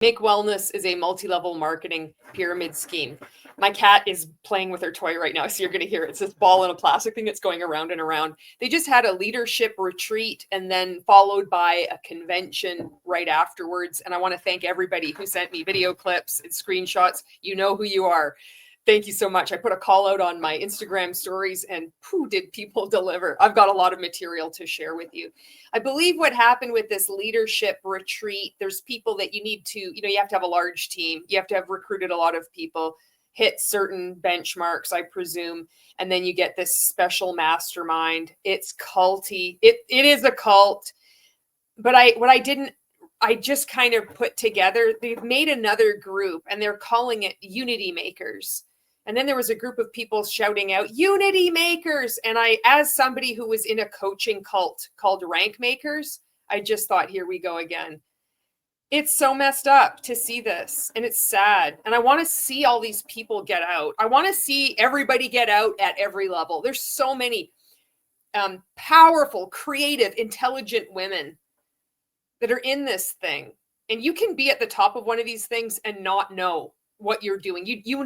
Make Wellness is a multi-level marketing pyramid scheme. My cat is playing with her toy right now, so you're going to hear it. It's this ball in a plastic thing that's going around and around. They just had a leadership retreat and then followed by a convention right afterwards. And I want to thank everybody who sent me video clips and screenshots. You know who you are. Thank you so much. I put a call out on my Instagram stories and did people deliver. I've got a lot of material to share with you. I believe what happened with this leadership retreat, there's people that you need to, you have to have a large team. You have to have recruited a lot of people, hit certain benchmarks, I presume. And then you get this special mastermind. It's culty. It is a cult. But I just kind of put together, they've made another group and they're calling it Unity Makers. And then there was a group of people shouting out Unity Makers. And I, as somebody who was in a coaching cult called Rank Makers, I just thought, here we go again. It's so messed up to see this, and it's sad. And I want to see all these people get out. I want to see everybody get out at every level. There's so many powerful, creative, intelligent women that are in this thing. And you can be at the top of one of these things and not know what you're doing. You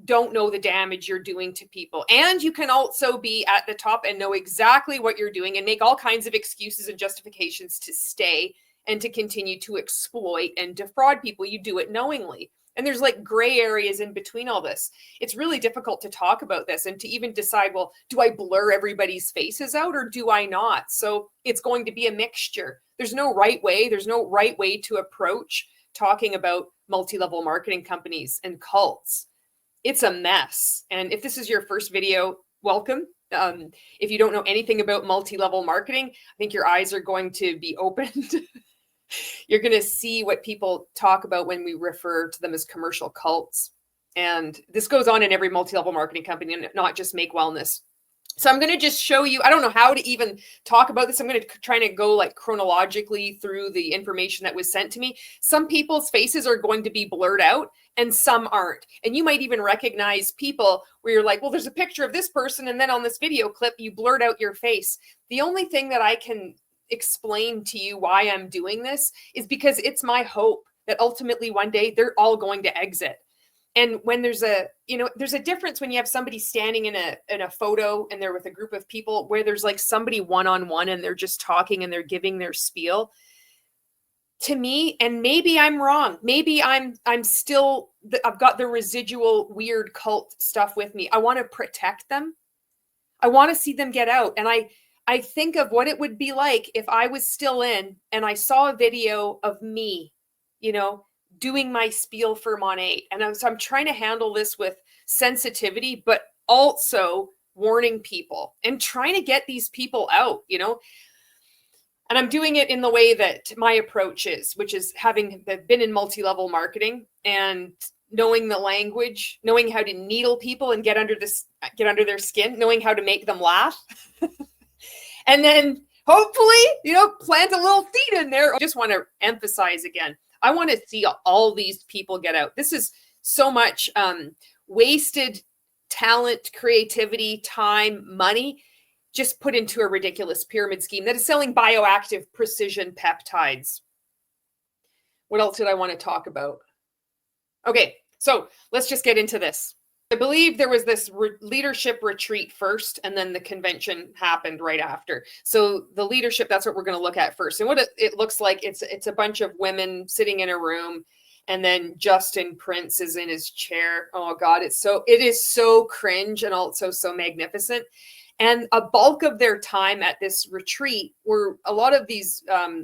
don't know the damage you're doing to people. And you can also be at the top and know exactly what you're doing and make all kinds of excuses and justifications to stay and to continue to exploit and defraud people. You do it knowingly. And there's like gray areas in between all this. It's really difficult to talk about this and to even decide, well, do I blur everybody's faces out or do I not? So it's going to be a mixture. There's no right way. There's no right way to approach talking about multi-level marketing companies and cults. It's a mess. And if this is your first video, welcome. If you don't know anything about multi-level marketing, I think your eyes are going to be opened. You're going to see what people talk about when we refer to them as commercial cults. And this goes on in every multi-level marketing company and not just Make Wellness. So I'm going to just show you, I don't know how to even talk about this. I'm going to try to go like chronologically through the information that was sent to me. Some people's faces are going to be blurred out and some aren't. And you might even recognize people where you're like, well, there's a picture of this person. And then on this video clip, you blurred out your face. The only thing that I can explain to you why I'm doing this is because it's my hope that ultimately one day they're all going to exit. And when there's a difference when you have somebody standing in a photo and they're with a group of people where there's like somebody one-on-one and they're just talking and they're giving their spiel. To me, and maybe I'm wrong, maybe I've got the residual weird cult stuff with me. I want to protect them. I want to see them get out. And I think of what it would be like if I was still in and I saw a video of me, doing my spiel for Mon8. And I'm trying to handle this with sensitivity, but also warning people and trying to get these people out, And I'm doing it in the way that my approach is, which is having been in multi-level marketing and knowing the language, knowing how to needle people and get under their skin, knowing how to make them laugh. And then hopefully, plant a little seed in there. I just want to emphasize again, I want to see all these people get out. This is so much wasted talent, creativity, time, money, just put into a ridiculous pyramid scheme that is selling bioactive precision peptides. What else did I want to talk about? Okay, so let's just get into this. I believe there was this leadership retreat first, and then the convention happened right after. So the leadership, that's what we're going to look at first. And what it looks like, it's a bunch of women sitting in a room, and then Justin Prince is in his chair. Oh God, it is so cringe and also so magnificent. And a bulk of their time at this retreat were a lot of these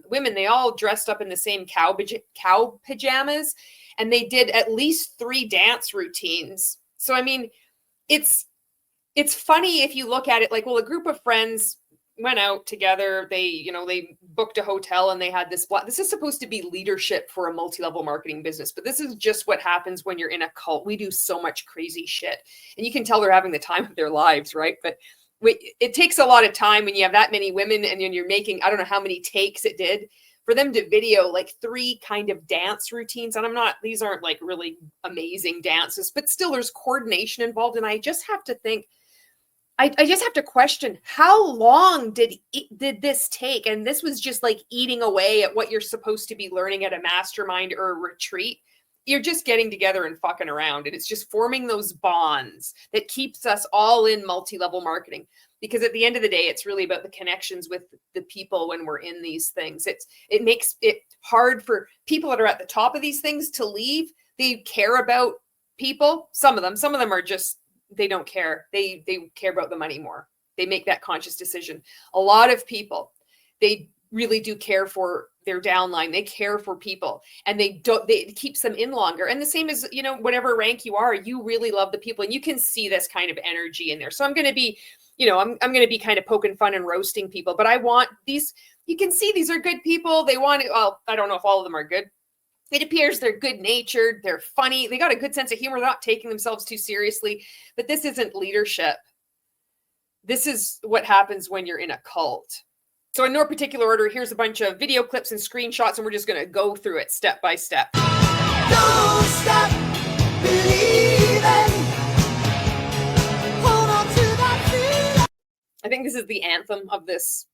women, they all dressed up in the same cow pajamas, and they did at least 3 dance routines. So, I mean, it's funny if you look at it like, well, a group of friends went out together. They booked a hotel and they had this. This is supposed to be leadership for a multi-level marketing business, but this is just what happens when you're in a cult. We do so much crazy shit, and you can tell they're having the time of their lives, right? But it takes a lot of time when you have that many women and then you're making, I don't know how many takes it did for them to video like 3 kind of dance routines. And these aren't like really amazing dances, but still there's coordination involved. And I just have to think, I just have to question, how long did this take? And this was just like eating away at what you're supposed to be learning at a mastermind or a retreat. You're just getting together and fucking around, and it's just forming those bonds that keeps us all in multi-level marketing. Because at the end of the day, it's really about the connections with the people when we're in these things. It makes it hard for people that are at the top of these things to leave. They care about people. Some of them are just, they don't care. They care about the money more. They make that conscious decision. A lot of people, they really do care for their downline. They care for people, and it keeps them in longer. And the same as, you know, whatever rank you are, you really love the people, and you can see this kind of energy in there. So I'm going to be, you know, I'm going to be kind of poking fun and roasting people, but I want these, you can see these are good people. They want it. Well, I don't know if all of them are good. It appears they're good natured. They're funny. They got a good sense of humor. They're not taking themselves too seriously, but this isn't leadership. This is what happens when you're in a cult. So in no particular order, here's a bunch of video clips and screenshots, and we're just going to go through it step by step. Don't stop believing. Hold on to that feeling. I think this is the anthem of this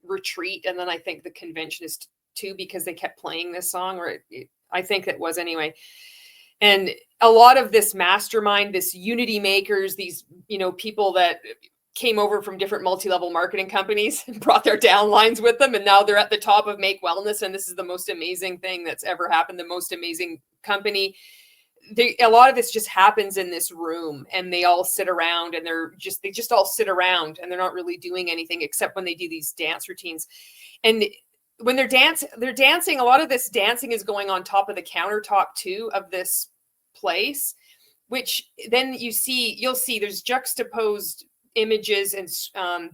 retreat, and then I think the convention is too, because they kept playing this song, or I think it was anyway. And a lot of this mastermind, this unity makers, these, you know, people that came over from different multi-level marketing companies and brought their downlines with them, and now they're at the top of Make Wellness, and this is the most amazing thing that's ever happened, the most amazing company. A lot of this just happens in this room, and they all sit around, and they just all sit around, and they're not really doing anything except when they do these dance routines. And when they're dancing, a lot of this dancing is going on top of the countertop too of this place, which then you'll see there's juxtaposed images and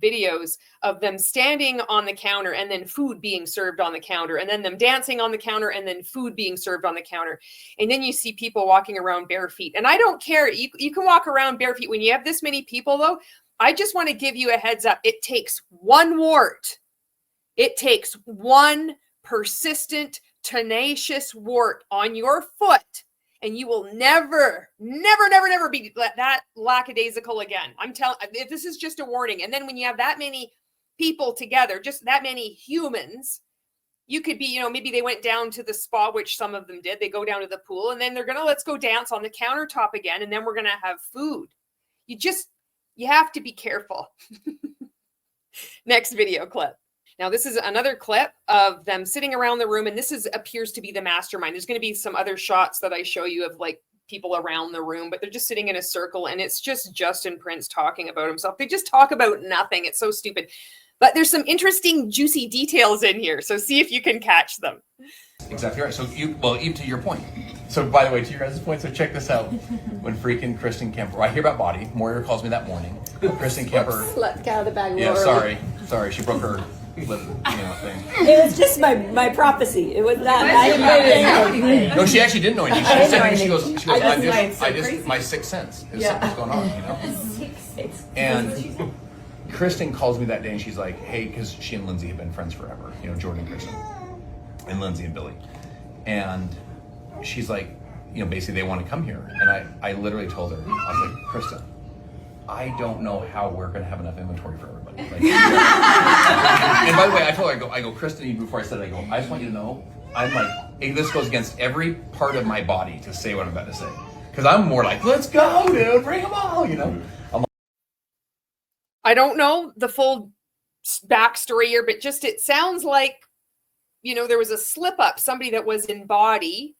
videos of them standing on the counter, and then food being served on the counter, and then them dancing on the counter, and then food being served on the counter. And then you see people walking around bare feet. And I don't care. You can walk around bare feet. When you have this many people, though, I just want to give you a heads up. It takes one wart. It takes one persistent, tenacious wart on your foot, and you will never, never, never, never be that lackadaisical again. I'm telling, this is just a warning. And then when you have that many people together, just that many humans, you could be, you know, maybe they went down to the spa, which some of them did. They go down to the pool, and then they're going to, let's go dance on the countertop again. And then we're going to have food. You have to be careful. Next video clip. Now, this is another clip of them sitting around the room, and this appears to be the mastermind. There's going to be some other shots that I show you of like people around the room, but they're just sitting in a circle, and it's just Justin Prince talking about himself. They just talk about nothing. It's so stupid. But there's some interesting, juicy details in here, so see if you can catch them. Exactly right. So even to your point. So by the way, to your guys' point, so check this out. When freaking Kristen Kemper, I hear about body. Moira calls me that morning. Kristen Kemper. Slept out of the bag. Yeah, sorry. She broke her lip, thing. It was just my prophecy. It was not anything. No, she actually didn't know anything. She said to me, she goes, I just my sixth sense is something's going on, you know. And Kristen calls me that day, and she's like, hey, because she and Lindsay have been friends forever, you know, Jordan and Kristen, and Lindsay and Billy, and she's like, you know, basically they want to come here, and I literally told her, I was like, Kristen, I don't know how we're going to have enough inventory for everybody. Like, and by the way, I told her, I go, Kristen, even before I said it, I just want you to know, I'm like, this goes against every part of my body to say what I'm about to say. Because I'm more like, let's go, dude, bring them all, you know. I don't know the full backstory here, but just it sounds like, you know, there was a slip up, somebody that was in body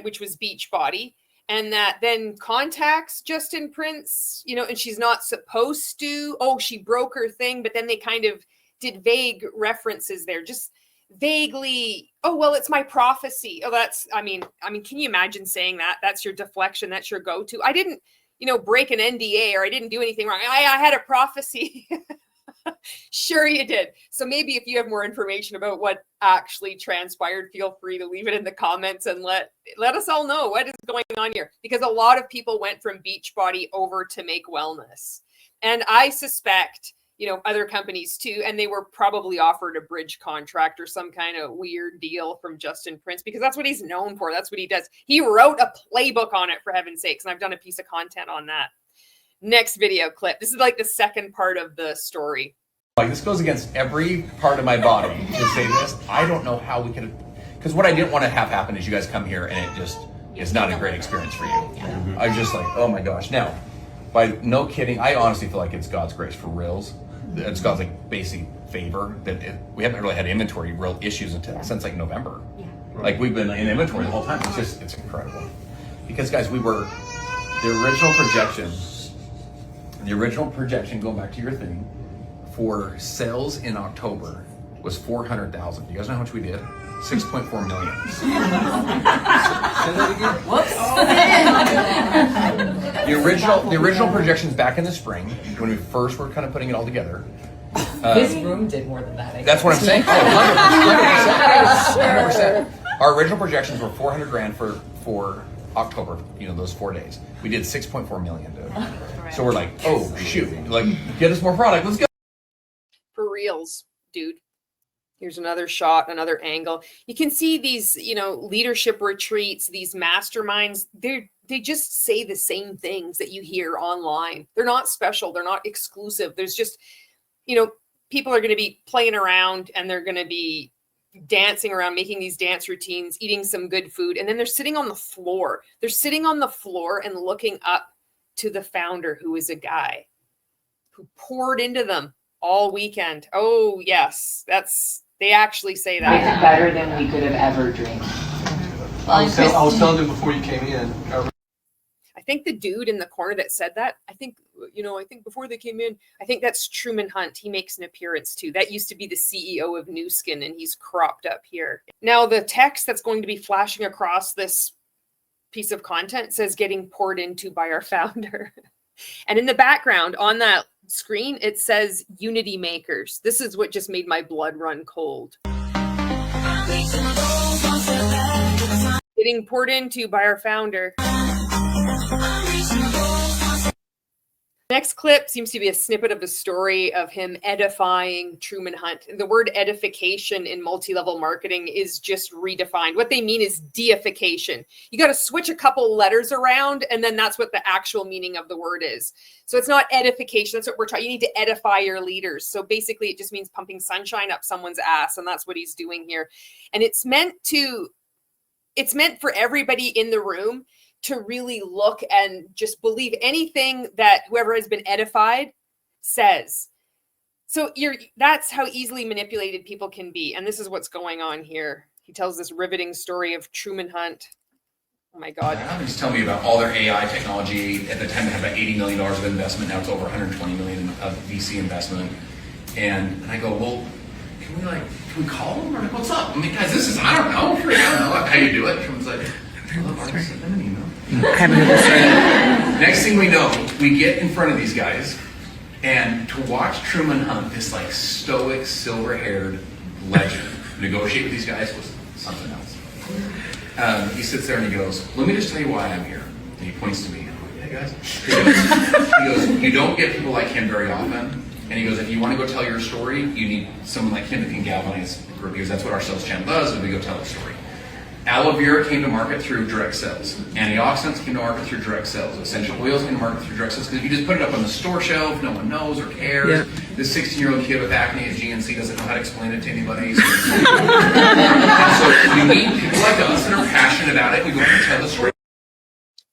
which was beach body, and that then contacts Justin Prince, you know, and she's not supposed to. Oh, she broke her thing, but then they kind of did vague references there, just vaguely. Oh, well, it's my prophecy. Oh, I mean, can you imagine saying that? That's your deflection. That's your go-to. I didn't, you know, break an NDA, or I didn't do anything wrong. I had a prophecy. Sure you did. So maybe if you have more information about what actually transpired, feel free to leave it in the comments and let us all know what is going on here. Because a lot of people went from Beachbody over to Make Wellness. And I suspect, you know, other companies too, and they were probably offered a bridge contract or some kind of weird deal from Justin Prince, because that's what he's known for. That's what he does. He wrote a playbook on it, for heaven's sakes. And I've done a piece of content on that. Next video clip. This is like the second part of the story. Like, this goes against every part of my body to say this. I don't know how we could, because what I didn't want to have happen is you guys come here and it just is not a great experience for you. I was just like, oh my gosh. Now, by no kidding, I honestly feel like it's God's grace for reals. It's God's like basic favor that we haven't really had inventory real issues since like November. Like, we've been in inventory the whole time. It's incredible. Because guys, we were, the original projection, going back to your thing, for sales in October was 400,000. You guys know how much we did? 6.4 million. Whoops. The original projections back in the spring, when we first were kind of putting it all together. This room did more than that. That's what I'm saying. 100%. Our original projections were 400 grand for October, those 4 days. We did 6.4 million, dude. So we're like, oh shoot, like, get us more product, let's go. For reals, dude. Here's another shot, another angle. You can see these, leadership retreats, these masterminds, they just say the same things that you hear online. They're not special, they're not exclusive. There's just, people are going to be playing around and they're going to be dancing around, making these dance routines, eating some good food, and then they're sitting on the floor. They're sitting on the floor and looking up to the founder, who is a guy who poured into them all weekend. Oh yes, they actually say that. It's better than we could have ever dreamed. I was telling them before you came in. I think the dude in the corner that said that, I think before they came in, I think that's Truman Hunt. He makes an appearance too. That used to be the CEO of New Skin, and he's cropped up here. Now, the text that's going to be flashing across this piece of content says getting poured into by our founder. And in the background on that screen, it says Unity Makers. This is what just made my blood run cold. Getting poured into by our founder. Next clip seems to be a snippet of the story of him edifying Truman Hunt. The word edification in multi-level marketing is just redefined. What they mean is deification. You got to switch a couple letters around, and then that's what the actual meaning of the word is. So it's not edification. That's what we're trying. You need to edify your leaders. So basically, it just means pumping sunshine up someone's ass, and that's what he's doing here. And it's meant for everybody in the room to really look and just believe anything that whoever has been edified says. So that's how easily manipulated people can be. And this is what's going on here. He tells this riveting story of Truman Hunt. Oh my God. Just tell me about all their AI technology. At the time, they had about $80 million of investment. Now it's over $120 million of VC investment. And I go, well, can we call them? Or what's up? I mean, guys, I don't know how you do it. Truman's like, next thing we know, we get in front of these guys, and to watch Truman Hunt, this like stoic, silver-haired legend, negotiate with these guys was something else. He sits there and he goes, "Let me just tell you why I'm here." And he points to me. I'm like, "Yeah, guys." He goes, "You don't get people like him very often." And he goes, "If you want to go tell your story, you need someone like him that can galvanize the group, because that's what our sales channel does, is we go tell the story." Aloe vera came to market through direct sales. Antioxidants came to market through direct sales. Essential oils came to market through direct sales. Because if you just put it up on the store shelf, no one knows or cares. Yeah. This 16-year-old kid with acne at GNC doesn't know how to explain it to anybody. So, we need people like us that are passionate about it. We go and tell the story.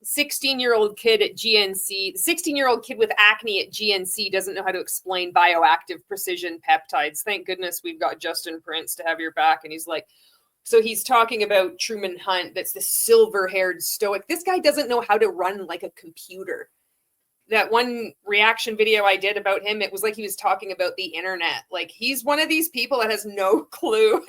16-year-old kid at GNC, 16-year-old kid with acne at GNC doesn't know how to explain bioactive precision peptides. Thank goodness we've got Justin Prince to have your back. And he's like, so he's talking about Truman Hunt, that's the silver-haired stoic. This guy doesn't know how to run like a computer. That one reaction video I did about him, it was like he was talking about the internet. Like, he's one of these people that has no clue.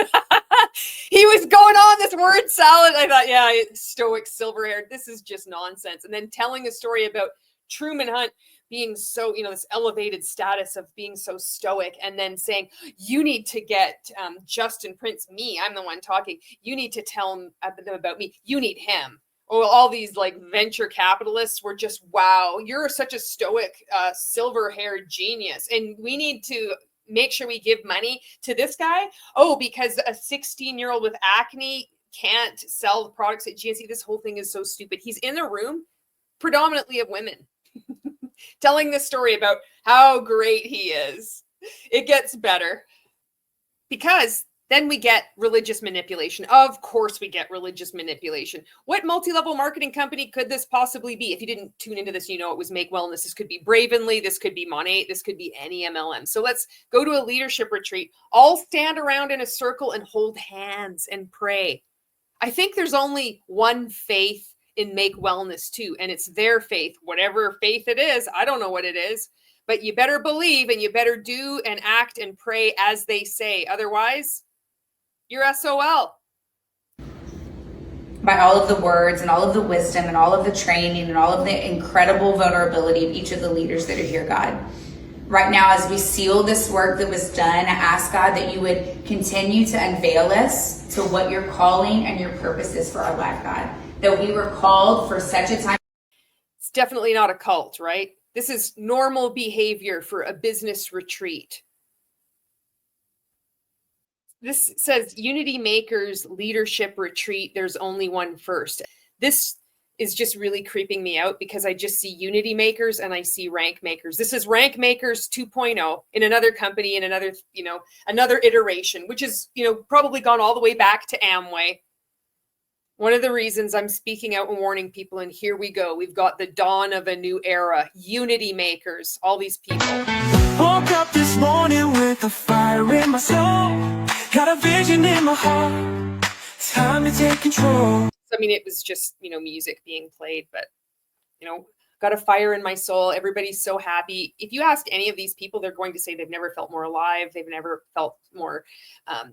He was going on this word salad. I thought, yeah, stoic, silver-haired. This is just nonsense. And then telling a story about Truman Hunt being so, this elevated status of being so stoic, and then saying, you need to get Justin Prince, me, I'm the one talking. You need to tell them about me. You need him. Oh, all these like venture capitalists were just, wow, you're such a stoic, silver-haired genius. And we need to make sure we give money to this guy. Oh, because a 16-year-old with acne can't sell the products at GNC. This whole thing is so stupid. He's in a room predominantly of women. telling the story about how great he is. It gets better. Because then we get religious manipulation. Of course we get religious manipulation. What multi-level marketing company could this possibly be? If you didn't tune into this, you know it was Make Wellness. This could be Bravenly. This could be Monate. This could be any MLM. So let's go to a leadership retreat. All stand around in a circle and hold hands and pray. I think there's only one faith in Make Wellness too, and it's their faith. Whatever faith it is, I don't know what it is, but you better believe and you better do and act and pray as they say. Otherwise, you're SOL. By all of the words and all of the wisdom and all of the training and all of the incredible vulnerability of each of the leaders that are here, God. Right now, as we seal this work that was done, I ask God that you would continue to unveil us to what your calling and your purpose is for our life, God. That we were called for such a time. It's definitely not a cult, right? This is normal behavior for a business retreat. This says Unity Makers Leadership Retreat. There's only one first. This is just really creeping me out because I just see Unity Makers and I see Rank Makers. This is Rank Makers 2.0 in another company, in another, another iteration, which is, probably gone all the way back to Amway. One of the reasons I'm speaking out and warning people, and here we go. We've got the dawn of a new era. Unity Makers, all these people. Woke up this morning with a fire in my soul. Got a vision in my heart. Time to take control. I mean, it was just, music being played, but, got a fire in my soul. Everybody's so happy. If you ask any of these people, they're going to say they've never felt more alive. They've never felt more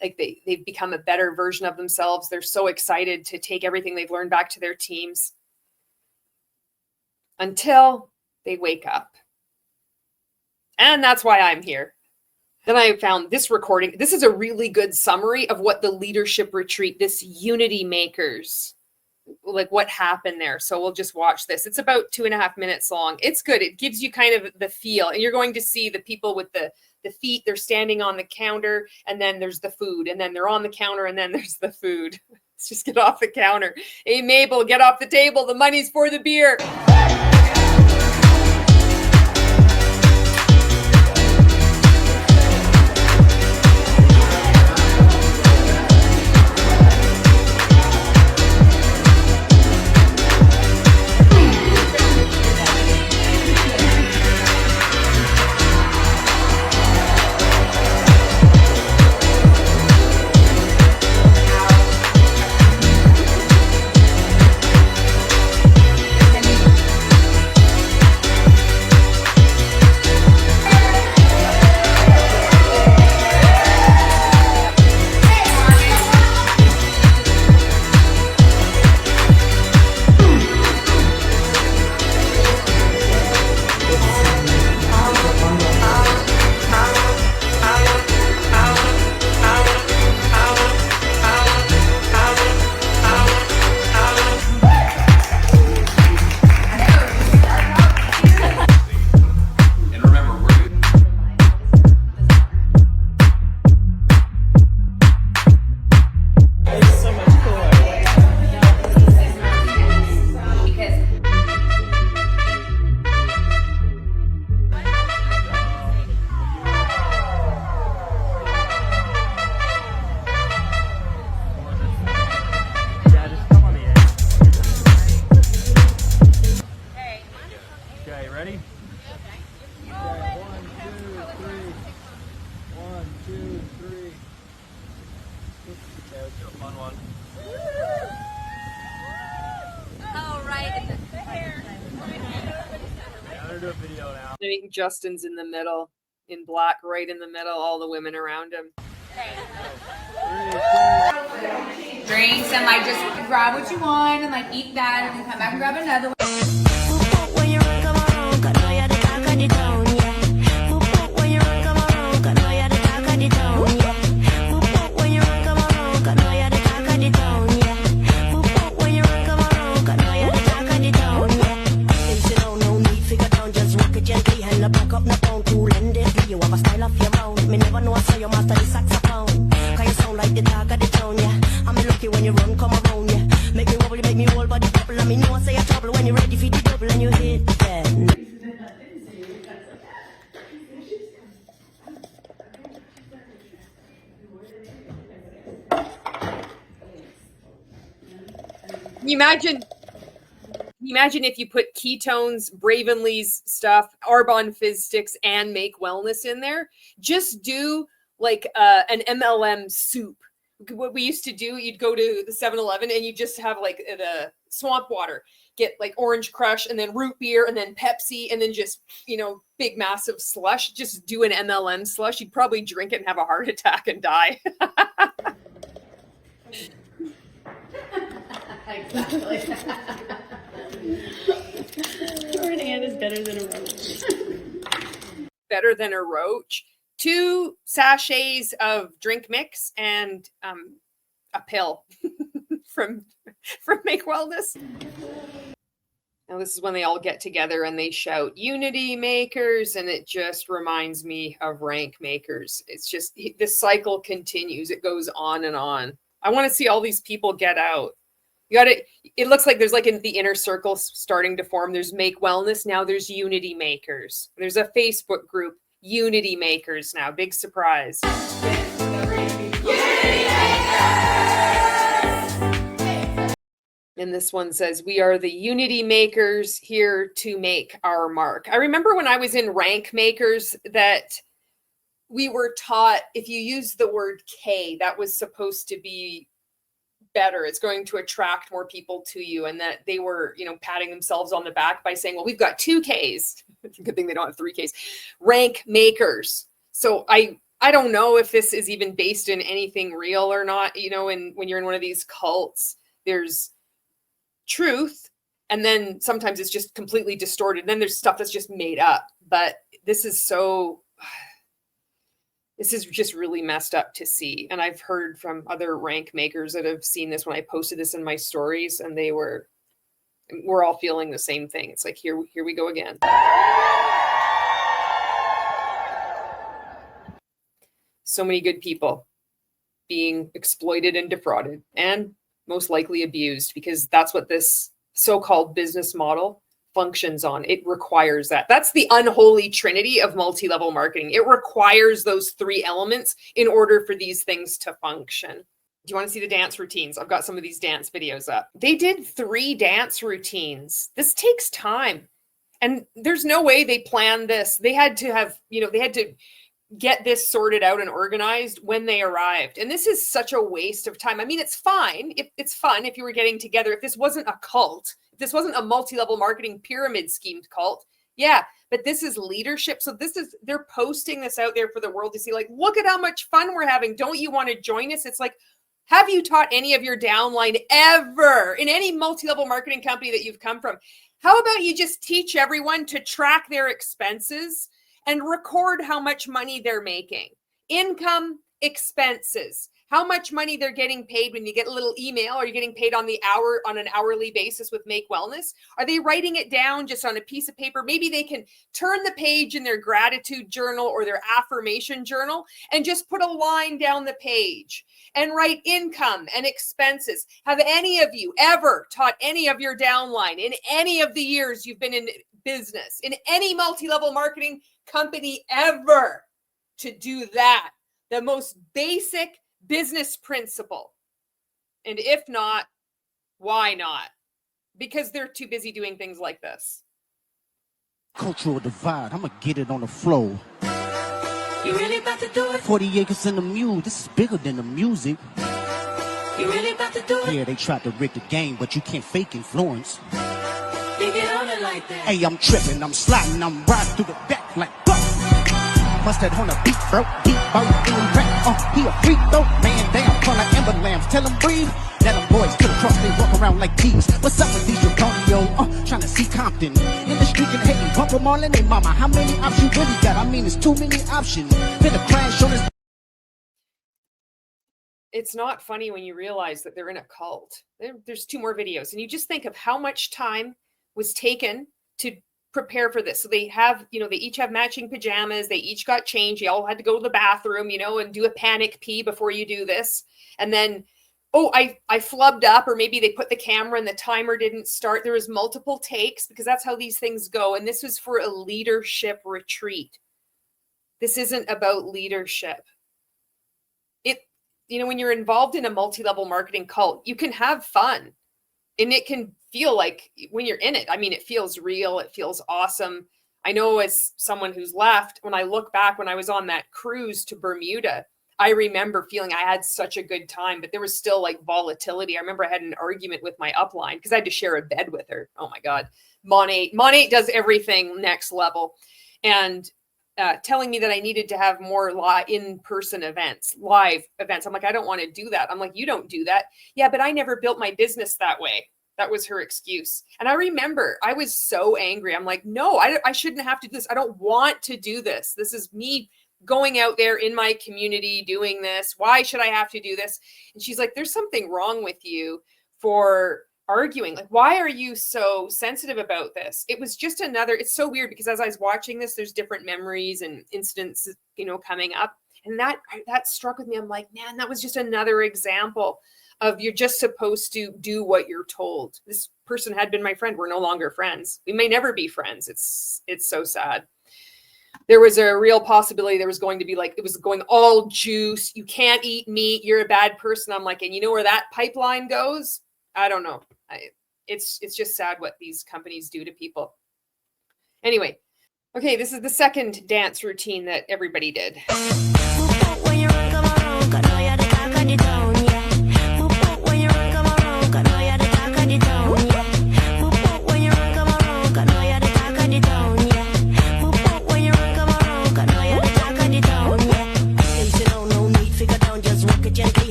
like they've become a better version of themselves. They're so excited to take everything they've learned back to their teams until they wake up. And that's why I'm here. Then I found this recording. This is a really good summary of what the leadership retreat, this Unity Makers, like what happened there. So we'll just watch this. It's about 2.5 minutes long. It's good. It gives you kind of the feel. And you're going to see the people with the feet, they're standing on the counter, and then there's the food, and then they're on the counter, and then there's the food. Let's just get off the counter. Hey, Mabel, get off the table. The money's for the beer. I think Justin's in the middle, in black, right in the middle, all the women around him. Drinks and just grab what you want and eat that and then come back and grab another one. Imagine if you put ketones, Bravenly's stuff, Arbonne Fizz Sticks, and Make Wellness in there. Just do like an MLM soup. What we used to do, you'd go to the 7-Eleven and you just have like the swamp water, get like orange crush and then root beer and then Pepsi and then just, big massive slush. Just do an MLM slush. You'd probably drink it and have a heart attack and die. Exactly. An ant is better than a roach. Better than a roach. 2 sachets of drink mix and a pill from Make Wellness. Now this is when they all get together and they shout unity makers, and it just reminds me of rank makers. It's just this cycle continues. It goes on and on. I want to see all these people get out. It looks like there's like in the inner circle starting to form. There's Make Wellness. Now there's unity makers. There's a Facebook group, unity makers now. Big surprise. And this one says, we are the unity makers here to make our mark. I remember when I was in rank makers that we were taught if you use the word K, that was supposed to be better. It's going to attract more people to you. And that they were, patting themselves on the back by saying, well, we've got 2 Ks. It's a good thing they don't have 3 Ks. Rank makers. So I don't know if this is even based in anything real or not. And when you're in one of these cults, there's truth, and then sometimes it's just completely distorted. And then there's stuff that's just made up. But this is just really messed up to see. And I've heard from other rank makers that have seen this when I posted this in my stories, and we're all feeling the same thing. It's like, here we go again. So many good people being exploited and defrauded, and most likely abused, because that's what this so-called business model functions on. It requires that. That's the unholy trinity of multi-level marketing. It requires those 3 elements in order for these things to function. Do you want to see the dance routines? I've got some of these dance videos up. They did 3 dance routines. This takes time. And there's no way they planned this. They had to have, they had to get this sorted out and organized when they arrived. And this is such a waste of time. I mean, it's fine. It's fun if you were getting together. If this wasn't a cult, if this wasn't a multi-level marketing pyramid schemed cult, yeah, but this is leadership. So they're posting this out there for the world to see, like, look at how much fun we're having. Don't you want to join us? It's like, have you taught any of your downline ever in any multi-level marketing company that you've come from? How about you just teach everyone to track their expenses and record how much money they're making? Income, expenses, how much money they're getting paid when you get a little email. Are you getting paid on an hourly basis with Make Wellness? Are they writing it down just on a piece of paper? Maybe they can turn the page in their gratitude journal or their affirmation journal and just put a line down the page and write income and expenses. Have any of you ever taught any of your downline in any of the years you've been in business, in any multi-level marketing company ever, to do that? The most basic business principle. And if not, why not? Because they're too busy doing things like this. Cultural divide, I'ma get it on the floor. You really about to do it? 40 acres in the mule, this is bigger than the music. You really about to do it? Yeah, they tried to rig the game, but you can't fake influence. They get on it like that. Hey, I'm tripping, I'm sliding, I'm riding through the back like fuck. Mustard on the beat, bro, deep boat, in rap, he a freak though. Man down, front like MLMs, tell him breathe. Let them boys to the cross, they walk around like thieves. What's up with these Draconio, trying to see Compton. In the street and hating, bump them all in they mama. How many options you really got? I mean, it's too many options. Finna crash on this. It's not funny when you realize that they're in a cult. There's 2 more videos, and you just think of how much time was taken to prepare for this. So they have, they each have matching pajamas. They each got changed. You all had to go to the bathroom, and do a panic pee before you do this. And then, I flubbed up, or maybe they put the camera and the timer didn't start. There was multiple takes, because that's how these things go. And this was for a leadership retreat. This isn't about leadership. When you're involved in a multi-level marketing cult, you can have fun. And it can feel like when you're in it, I mean, it feels real. It feels awesome. I know as someone who's left, when I look back, when I was on that cruise to Bermuda, I remember feeling I had such a good time, but there was still like volatility. I remember I had an argument with my upline because I had to share a bed with her. Oh my God. Monate does everything next level. And telling me that I needed to have more in-person events, live events. I'm like, I don't want to do that. I'm like, you don't do that. Yeah, but I never built my business that way. That was her excuse. And I remember I was so angry. I'm like, no, I shouldn't have to do this. I don't want to do this. This is me going out there in my community doing this. Why should I have to do this? And she's like, there's something wrong with you for arguing. Like, why are you so sensitive about this? It was just another, it's so weird because as I was watching this, there's different memories and incidents, coming up. And that struck with me. I'm like, man, that was just another example of you're just supposed to do what you're told. This person had been my friend. We're no longer friends. We may never be friends. It's so sad. There was a real possibility there was going to be like, it was going all juice. You can't eat meat. You're a bad person. I'm like, and you know where that pipeline goes? I don't know. It's just sad what these companies do to people. Anyway, okay, this is the second dance routine that everybody did.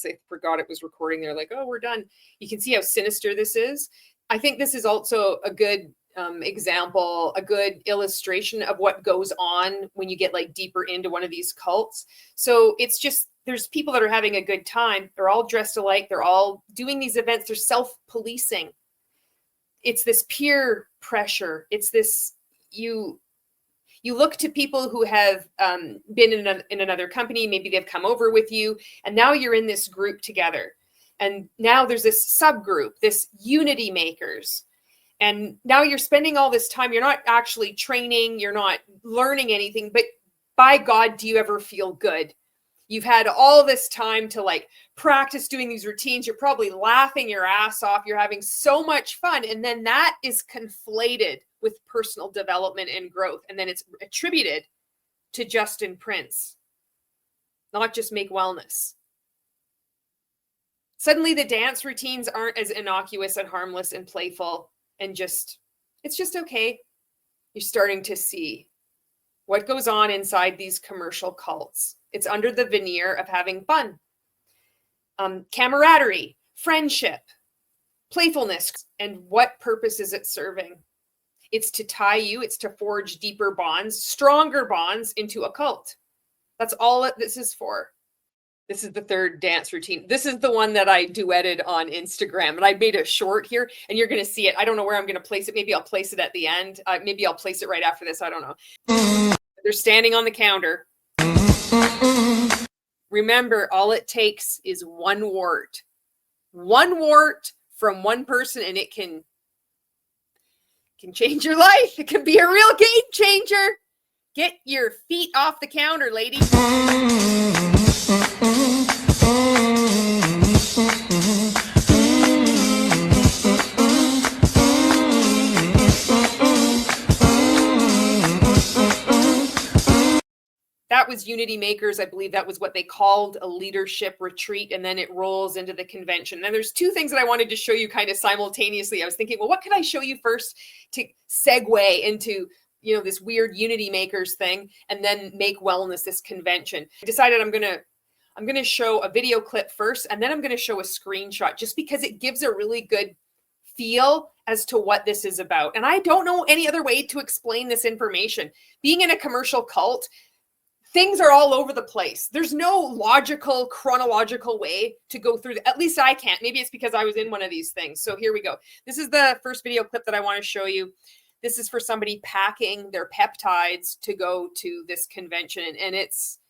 I forgot it was recording there, like, oh, we're done. You can see how sinister this is. I think this is also a good example, a good illustration of what goes on when you get like deeper into one of these cults. So it's just, there's people that are having a good time. They're all dressed alike. They're all doing these events. They're self-policing. It's this peer pressure. It's this, you look to people who have been in another company. Maybe they've come over with you, and now you're in this group together. And now there's this subgroup, this unity makers. And now you're spending all this time. You're not actually training. You're not learning anything. But by God, do you ever feel good? You've had all this time to like practice doing these routines. You're probably laughing your ass off. You're having so much fun. And then that is conflated with personal development and growth. And then it's attributed to Justin Prince, not just Make Wellness. Suddenly the dance routines aren't as innocuous and harmless and playful and it's just okay. You're starting to see what goes on inside these commercial cults. It's under the veneer of having fun. Camaraderie, friendship, playfulness, and what purpose is it serving? It's to tie you, it's to forge deeper bonds, stronger bonds into a cult. That's all that this is for. This is the third dance routine. This is the one that I duetted on Instagram, and I made a short here, and you're going to see it. I don't know where I'm going to place it. Maybe I'll place it at the end. Maybe I'll place it right after this. I don't know. They're standing on the counter. Remember, all it takes is one wart from one person, and it can change your life. It can be a real game changer. Get your feet off the counter, ladies. That was Unity Makers. I believe that was what they called a leadership retreat, and then it rolls into the convention. And there's two things that I wanted to show you kind of simultaneously. I was thinking, well, what could I show you first to segue into, this weird Unity Makers thing, and then Make Wellness, this convention. I decided I'm going to show a video clip first, and then I'm going to show a screenshot, just because it gives a really good feel as to what this is about. And I don't know any other way to explain this information. Being in a commercial cult, things are all over the place. There's no logical, chronological way to go through. At least I can't. Maybe it's because I was in one of these things. So here we go. This is the first video clip that I want to show you. This is for somebody packing their peptides to go to this convention. And it's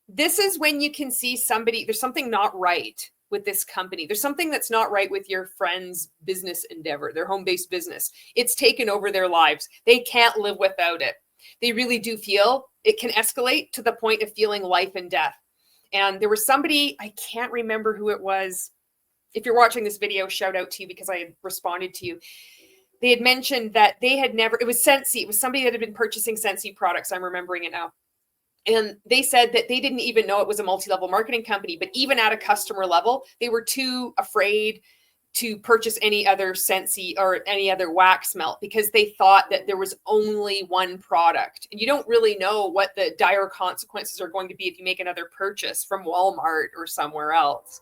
this is when you can see somebody, there's something not right with this company. There's something that's not right with your friend's business endeavor, their home-based business. It's taken over their lives. They can't live without it. They really do feel it can escalate to the point of feeling life and death. And there was somebody, I can't remember who it was. If you're watching this video, shout out to you because I had responded to you. They had mentioned that they had never, it was Sensi. It was somebody that had been purchasing Sensi products. I'm remembering it now. And they said that they didn't even know it was a multi-level marketing company, but even at a customer level, they were too afraid to purchase any other Sensi or any other wax melt because they thought that there was only one product. And you don't really know what the dire consequences are going to be if you make another purchase from Walmart or somewhere else.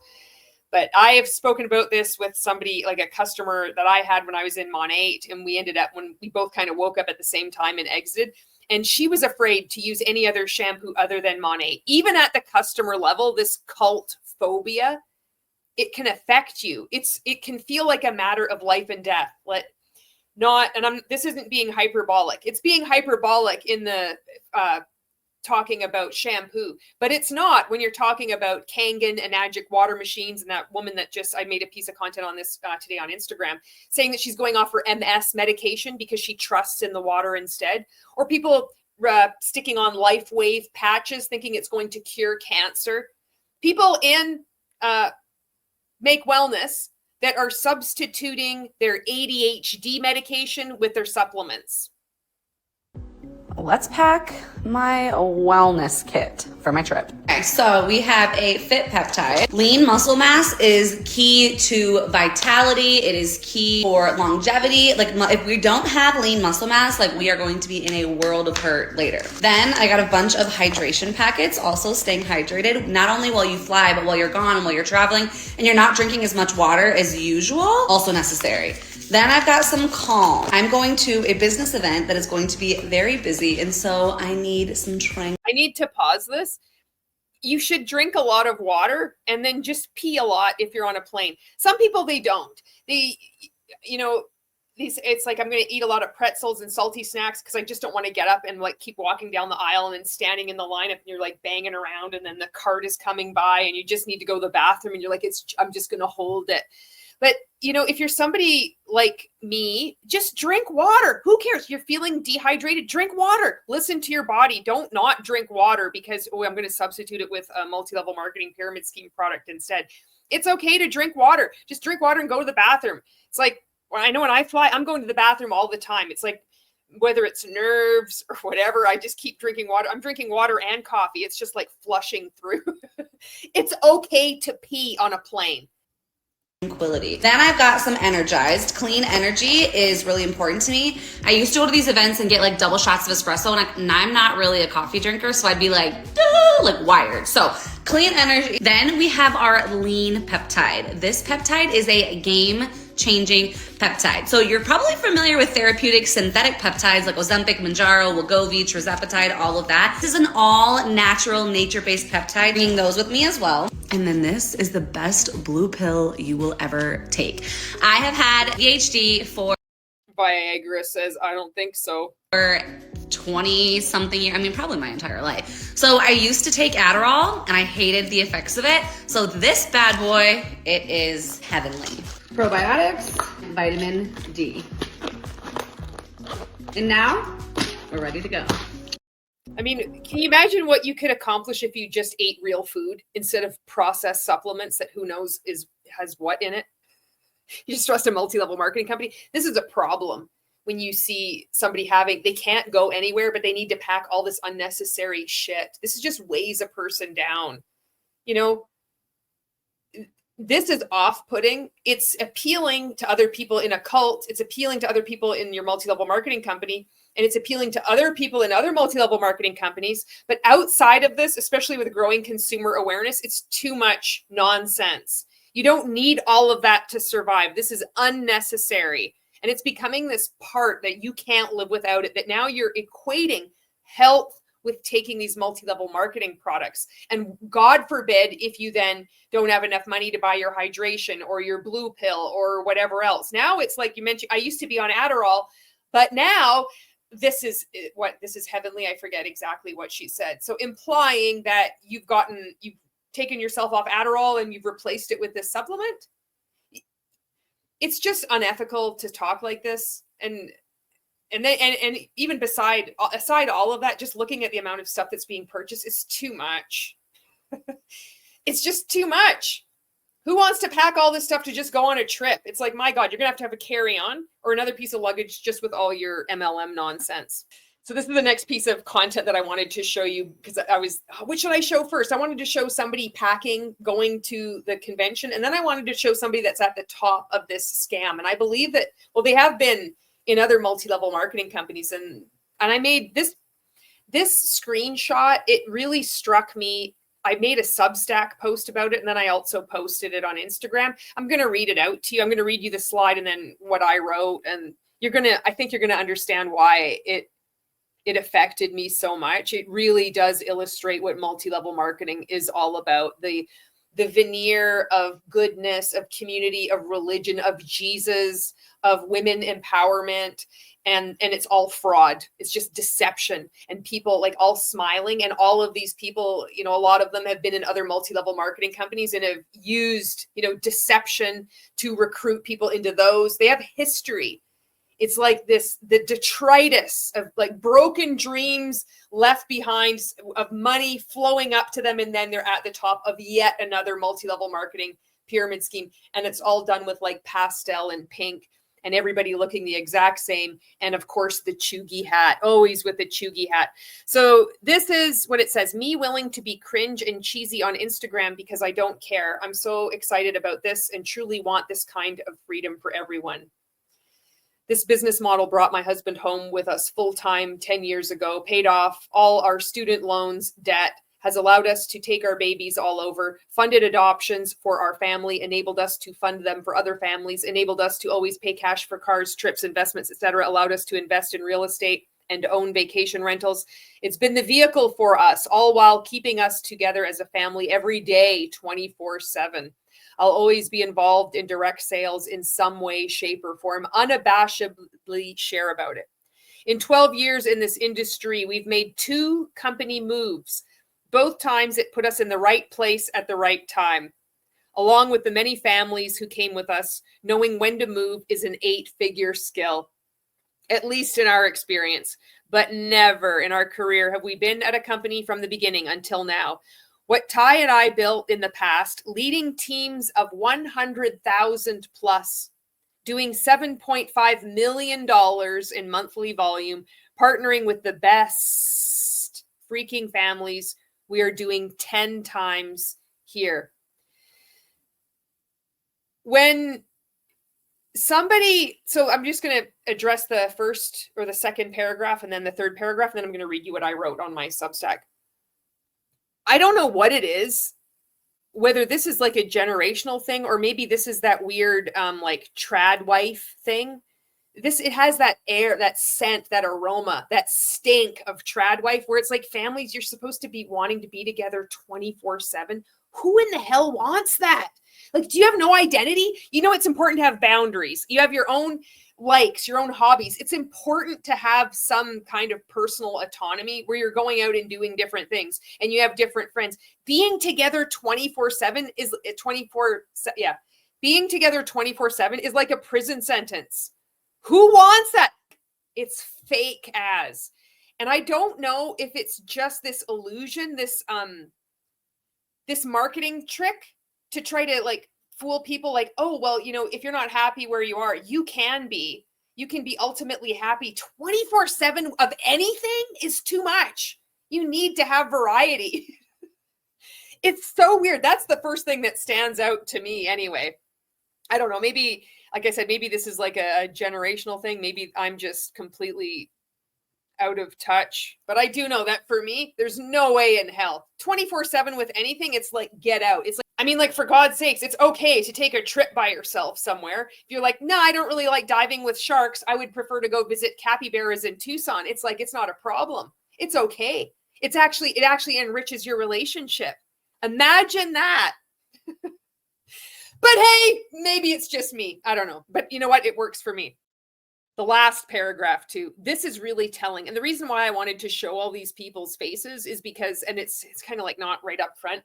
But I have spoken about this with somebody, like a customer that I had when I was in Mon 8, and we ended up, when we both kind of woke up at the same time and exited, and she was afraid to use any other shampoo other than Mon 8. Even at the customer level, this cult phobia, it can affect you. It can feel like a matter of life and death. This isn't being hyperbolic. It's being hyperbolic in the talking about shampoo, but it's not when you're talking about Kangen and Agic water machines and that woman that I made a piece of content on this today on Instagram saying that she's going off for MS medication because she trusts in the water instead, or people sticking on LifeWave patches thinking it's going to cure cancer. People in Make Wellness that are substituting their ADHD medication with their supplements. Let's pack my wellness kit for my trip. Okay, so we have a fit peptide. Lean muscle mass is key to vitality. It is key for longevity. Like if we don't have lean muscle mass, like we are going to be in a world of hurt later. Then I got a bunch of hydration packets, also staying hydrated, not only while you fly, but while you're gone and while you're traveling and you're not drinking as much water as usual, also necessary. Then I've got some Calm. I'm going to a business event that is going to be very busy, and so I need some training. I need to pause this. You should drink a lot of water and then just pee a lot if you're on a plane. Some people, they don't. It's like, I'm going to eat a lot of pretzels and salty snacks because I just don't want to get up and like keep walking down the aisle and then standing in the lineup and you're like banging around and then the cart is coming by and you just need to go to the bathroom and you're like, I'm just going to hold it. But, if you're somebody like me, just drink water. Who cares? You're feeling dehydrated. Drink water. Listen to your body. Don't not drink water because, I'm going to substitute it with a multi-level marketing pyramid scheme product instead. It's okay to drink water. Just drink water and go to the bathroom. It's like, I know when I fly, I'm going to the bathroom all the time. It's like, whether it's nerves or whatever, I just keep drinking water. I'm drinking water and coffee. It's just like flushing through. It's okay to pee on a plane. Tranquility. Then I've got some Energized. Clean energy is really important to me. I used to go to these events and get like double shots of espresso, and I'm not really a coffee drinker, so I'd be like wired. So clean energy. Then we have our lean peptide. This peptide is a game-changing peptide. So you're probably familiar with therapeutic synthetic peptides like Ozempic, Mounjaro, Wegovy, Tirzepatide, all of that. This is an all-natural, nature-based peptide. Bringing those with me as well. And then this is the best blue pill you will ever take. I have had ADHD for Viagra says, I don't think so. For 20 something years, probably my entire life. So I used to take Adderall and I hated the effects of it. So this bad boy, it is heavenly. Probiotics, vitamin D. And now we're ready to go. Can you imagine what you could accomplish if you just ate real food instead of processed supplements that who knows has what in it? You just trust a multi-level marketing company. This is a problem when you see somebody they can't go anywhere, but they need to pack all this unnecessary shit. This is just weighs a person down. This is off-putting. It's appealing to other people in a cult. It's appealing to other people in your multi-level marketing company. And it's appealing to other people in other multi-level marketing companies. But outside of this, especially with growing consumer awareness, it's too much nonsense. You don't need all of that to survive. This is unnecessary. And it's becoming this part that you can't live without it, that now you're equating health with taking these multi-level marketing products. And God forbid if you then don't have enough money to buy your hydration or your blue pill or whatever else. Now it's like you mentioned, I used to be on Adderall, but now this is heavenly. I forget exactly what she said. So implying that you've taken yourself off Adderall and you've replaced it with this supplement. It's just unethical to talk like this. And even aside all of that, just looking at the amount of stuff that's being purchased is too much. It's just too much. Who wants to pack all this stuff to just go on a trip? It's like, my God, you're going to have a carry-on or another piece of luggage just with all your MLM nonsense. So this is the next piece of content that I wanted to show you, because what should I show first? I wanted to show somebody packing, going to the convention, and then I wanted to show somebody that's at the top of this scam. And I believe that, well, they have been in other multi-level marketing companies. And I made this screenshot. It really struck me. I made a Substack post about it, and then I also posted it on Instagram. I'm going to read it out to you. I'm going to read you the slide and then what I wrote. And I think you're going to understand why it affected me so much. It really does illustrate what multi-level marketing is all about. The veneer of goodness, of community, of religion, of Jesus, of women empowerment, and it's all fraud. It's just deception, and people like all smiling. And all of these people, a lot of them have been in other multi-level marketing companies and have used, deception to recruit people into those. They have history. It's like the detritus of like broken dreams left behind, of money flowing up to them. And then they're at the top of yet another multi-level marketing pyramid scheme. And it's all done with like pastel and pink and everybody looking the exact same. And of course, the chuggy hat, always with the chuggy hat. So this is what it says: me willing to be cringe and cheesy on Instagram because I don't care. I'm so excited about this and truly want this kind of freedom for everyone. This business model brought my husband home with us full-time 10 years ago, paid off all our student loans, debt, has allowed us to take our babies all over, funded adoptions for our family, enabled us to fund them for other families, enabled us to always pay cash for cars, trips, investments, etc., allowed us to invest in real estate and own vacation rentals. It's been the vehicle for us, all while keeping us together as a family every day, 24/7. I'll always be involved in direct sales in some way, shape, or form, unabashedly share about it. In 12 years in this industry, we've made 2 company moves. Both times it put us in the right place at the right time. Along with the many families who came with us, knowing when to move is an 8-figure skill, at least in our experience. But never in our career have we been at a company from the beginning until now. What Ty and I built in the past, leading teams of 100,000 plus, doing $7.5 million in monthly volume, partnering with the best freaking families, we are doing 10 times here. When somebody, so I'm just going to address the first or the second paragraph and then the third paragraph, and then I'm going to read you what I wrote on my Substack. I don't know what it is, whether this is like a generational thing, or maybe this is that weird, like trad wife thing. It has that air, that scent, that aroma, that stink of trad wife, where it's like families, you're supposed to be wanting to be together 24/7. Who in the hell wants that? Like, do you have no identity? It's important to have boundaries. You have your own likes, your own hobbies. It's important to have some kind of personal autonomy where you're going out and doing different things and you have different friends. Being together 24/7 is 24. Yeah. Being together 24/7 is like a prison sentence. Who wants that? It's fake as. And I don't know if it's just this illusion, this marketing trick to try to like fool people like, oh, well, if you're not happy where you are, you can be ultimately happy. 24/7 of anything is too much. You need to have variety. It's so weird. That's the first thing that stands out to me anyway. I don't know. Maybe, like I said, maybe this is like a generational thing. Maybe I'm just completely out of touch. But I do know that for me, there's no way in hell. 24/7 with anything, it's like, get out. It's like, for God's sakes, it's okay to take a trip by yourself somewhere. If you're like, no, I don't really like diving with sharks, I would prefer to go visit capybaras in Tucson. It's like, it's not a problem. It's okay. It actually enriches your relationship. Imagine that. But hey, maybe it's just me. I don't know. But you know what? It works for me. The last paragraph too, this is really telling. And the reason why I wanted to show all these people's faces is because, and it's kind of like not right up front,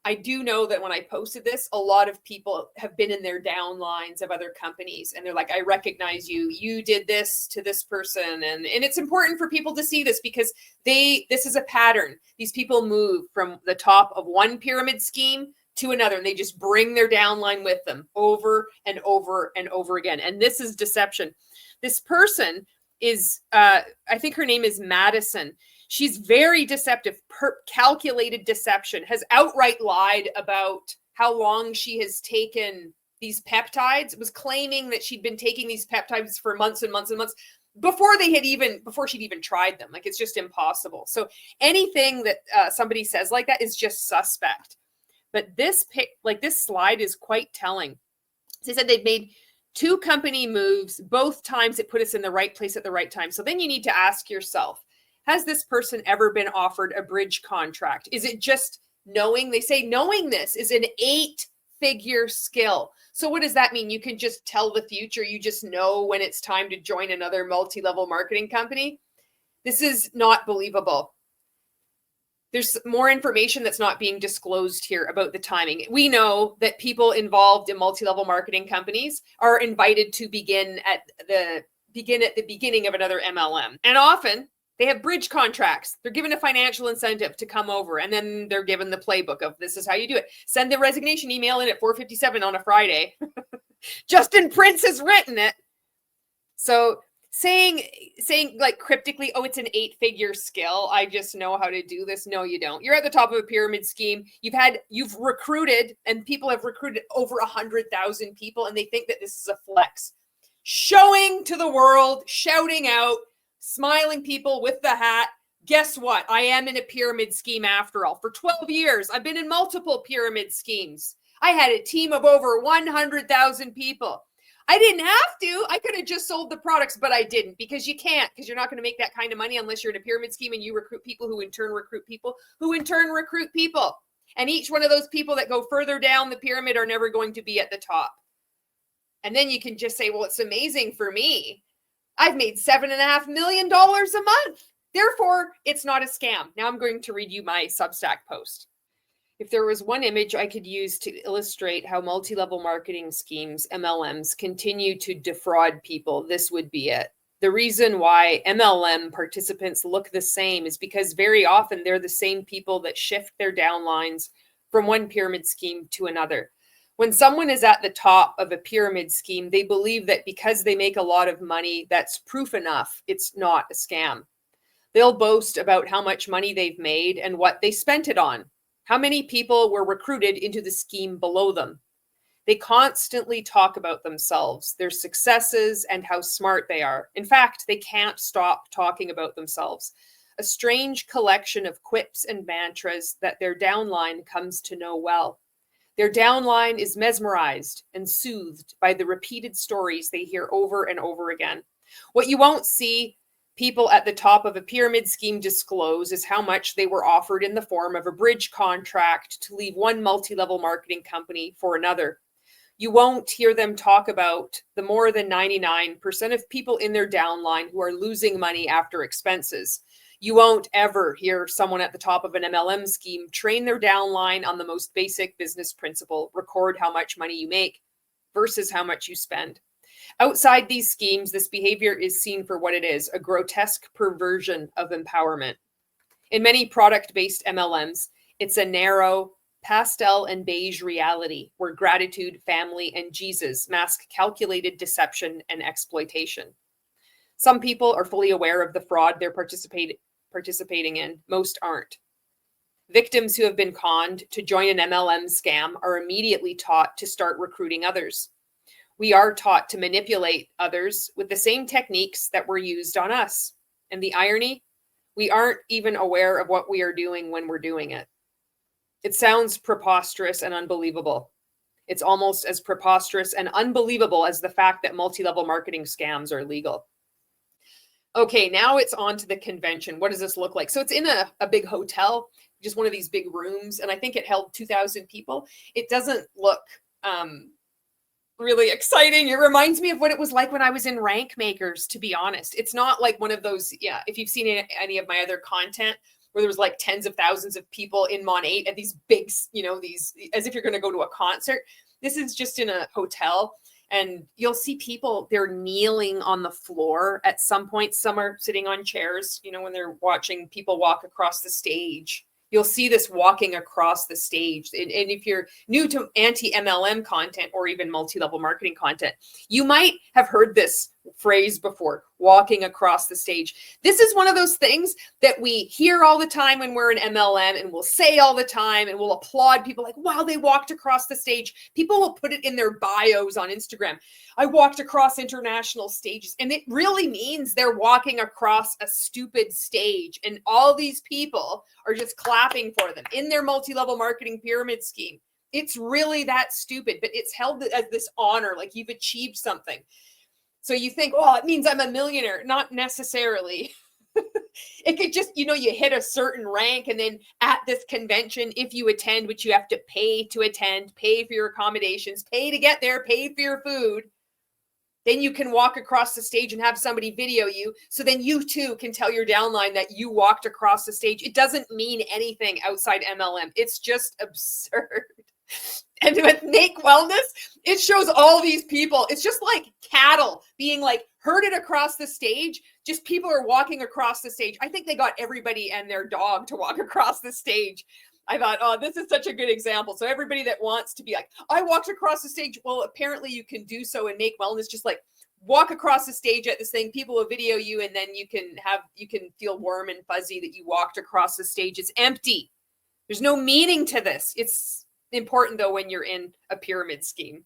I do know that when I posted this, a lot of people have been in their downlines of other companies and they're like, I recognize you, you did this to this person. And it's important for people to see this because this is a pattern. These people move from the top of one pyramid scheme to another, and they just bring their downline with them over and over and over again. And this is deception. This person is, I think her name is Madison. She's very deceptive, calculated deception, has outright lied about how long she has taken these peptides, was claiming that she'd been taking these peptides for months and months and months before she'd even tried them. Like, it's just impossible. So anything that somebody says like that is just suspect. But this slide is quite telling. They said they've made 2 company moves. Both times it put us in the right place at the right time. So then you need to ask yourself, has this person ever been offered a bridge contract? Is it just knowing? They say knowing this is an 8-figure skill. So what does that mean? You can just tell the future. You just know when it's time to join another multi-level marketing company. This is not believable. There's more information that's not being disclosed here about the timing. We know that people involved in multi-level marketing companies are invited to begin at the beginning of another MLM. And often they have bridge contracts. They're given a financial incentive to come over, and then they're given the playbook of this is how you do it. Send the resignation email in at 4:57 on a Friday. Justin Prince has written it. So saying like cryptically, oh, it's an 8-figure skill, I just know how to do this. No, you don't. You're at the top of a pyramid scheme. You've recruited, and people have recruited over 100,000 people, and they think that this is a flex. Showing to the world, shouting out, smiling people with the hat. Guess what? I am in a pyramid scheme after all. For 12 years, I've been in multiple pyramid schemes. I had a team of over 100,000 people. I didn't have to. I could have just sold the products, but I didn't, because you can't, because you're not going to make that kind of money unless you're in a pyramid scheme and you recruit people who in turn recruit people who in turn recruit people. And each one of those people that go further down the pyramid are never going to be at the top. And then you can just say, well, it's amazing for me. I've made $7.5 million a month. Therefore, it's not a scam. Now I'm going to read you my Substack post. If there was one image I could use to illustrate how multi-level marketing schemes, MLMs, continue to defraud people, this would be it. The reason why MLM participants look the same is because very often they're the same people that shift their downlines from one pyramid scheme to another. When someone is at the top of a pyramid scheme, they believe that because they make a lot of money, that's proof enough it's not a scam. They'll boast about how much money they've made and what they spent it on. How many people were recruited into the scheme below them? They constantly talk about themselves, their successes, and how smart they are. In fact, they can't stop talking about themselves. A strange collection of quips and mantras that their downline comes to know well. Their downline is mesmerized and soothed by the repeated stories they hear over and over again. What you won't see people at the top of a pyramid scheme disclose is how much they were offered in the form of a bridge contract to leave one multi-level marketing company for another. You won't hear them talk about the more than 99% of people in their downline who are losing money after expenses. You won't ever hear someone at the top of an MLM scheme train their downline on the most basic business principle, record how much money you make versus how much you spend. Outside these schemes, this behavior is seen for what it is, a grotesque perversion of empowerment. In many product-based MLMs, it's a narrow, pastel and beige reality where gratitude, family, and Jesus mask calculated deception and exploitation. Some people are fully aware of the fraud they're participating in. Most aren't. Victims who have been conned to join an MLM scam are immediately taught to start recruiting others. We are taught to manipulate others with the same techniques that were used on us. And the irony, we aren't even aware of what we are doing when we're doing it. It sounds preposterous and unbelievable. It's almost as preposterous and unbelievable as the fact that multi-level marketing scams are legal. Okay, now it's on to the convention. What does this look like? So it's in a big hotel, just one of these big rooms, and I think it held 2,000 people. It doesn't look really exciting. It reminds me of what it was like when I was in Rank Makers, to be honest. It's not like one of those, yeah, if you've seen any of my other content where there was like tens of thousands of people in Mon 8 at these big, you know, these, as if you're going to go to a concert. This is just in a hotel, and you'll see people, they're kneeling on the floor at some point. Some are sitting on chairs, you know, when they're watching people walk across the stage. You'll see this walking across the stage. And if you're new to anti-MLM content or even multi-level marketing content, you might have heard this phrase before, walking across the stage. This is one of those things that we hear all the time when we're an MLM, and we'll say all the time, and we'll applaud people like, wow, they walked across the stage. People will put it in their bios on Instagram. I walked across international stages. And it really means they're walking across a stupid stage. And all these people are just clapping for them in their multi-level marketing pyramid scheme. It's really that stupid, but it's held as this honor, like you've achieved something. So you think, oh, it means I'm a millionaire. Not necessarily. It could just, you know, you hit a certain rank, and then at this convention, if you attend, which you have to pay to attend, pay for your accommodations, pay to get there, pay for your food, then you can walk across the stage and have somebody video you. So then you too can tell your downline that you walked across the stage. It doesn't mean anything outside MLM. It's just absurd. And with Nake Wellness, it shows all these people. It's just like cattle being like herded across the stage. Just people are walking across the stage. I think they got everybody and their dog to walk across the stage. I thought, oh, this is such a good example. So everybody that wants to be like, I walked across the stage. Well, apparently you can do so, and Nake Wellness just like walk across the stage at this thing. People will video you, and then you can feel warm and fuzzy that you walked across the stage. It's empty. There's no meaning to this. It's important though when you're in a pyramid scheme.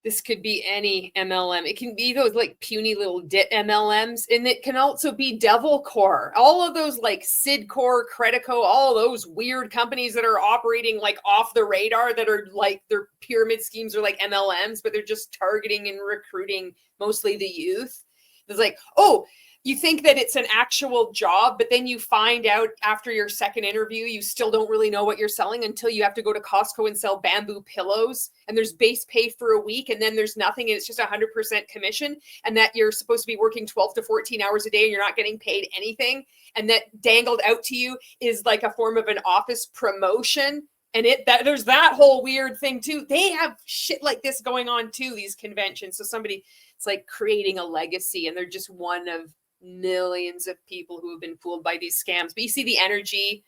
This could be any MLM. It can be those like puny little dit MLMs, and it can also be devil core. All of those like Sidcore, Credico, all those weird companies that are operating like off the radar, that are like their pyramid schemes are like MLMs, but they're just targeting and recruiting mostly the youth. It's like, oh, you think that it's an actual job, but then you find out after your second interview, you still don't really know what you're selling until you have to go to Costco and sell bamboo pillows, and there's base pay for a week, and then there's nothing, and it's just 100% commission, and that you're supposed to be working 12 to 14 hours a day and you're not getting paid anything. And that dangled out to you is like a form of an office promotion. And there's that whole weird thing too. They have shit like this going on too, these conventions. So it's like creating a legacy, and they're just one of millions of people who have been fooled by these scams. But you see the energy.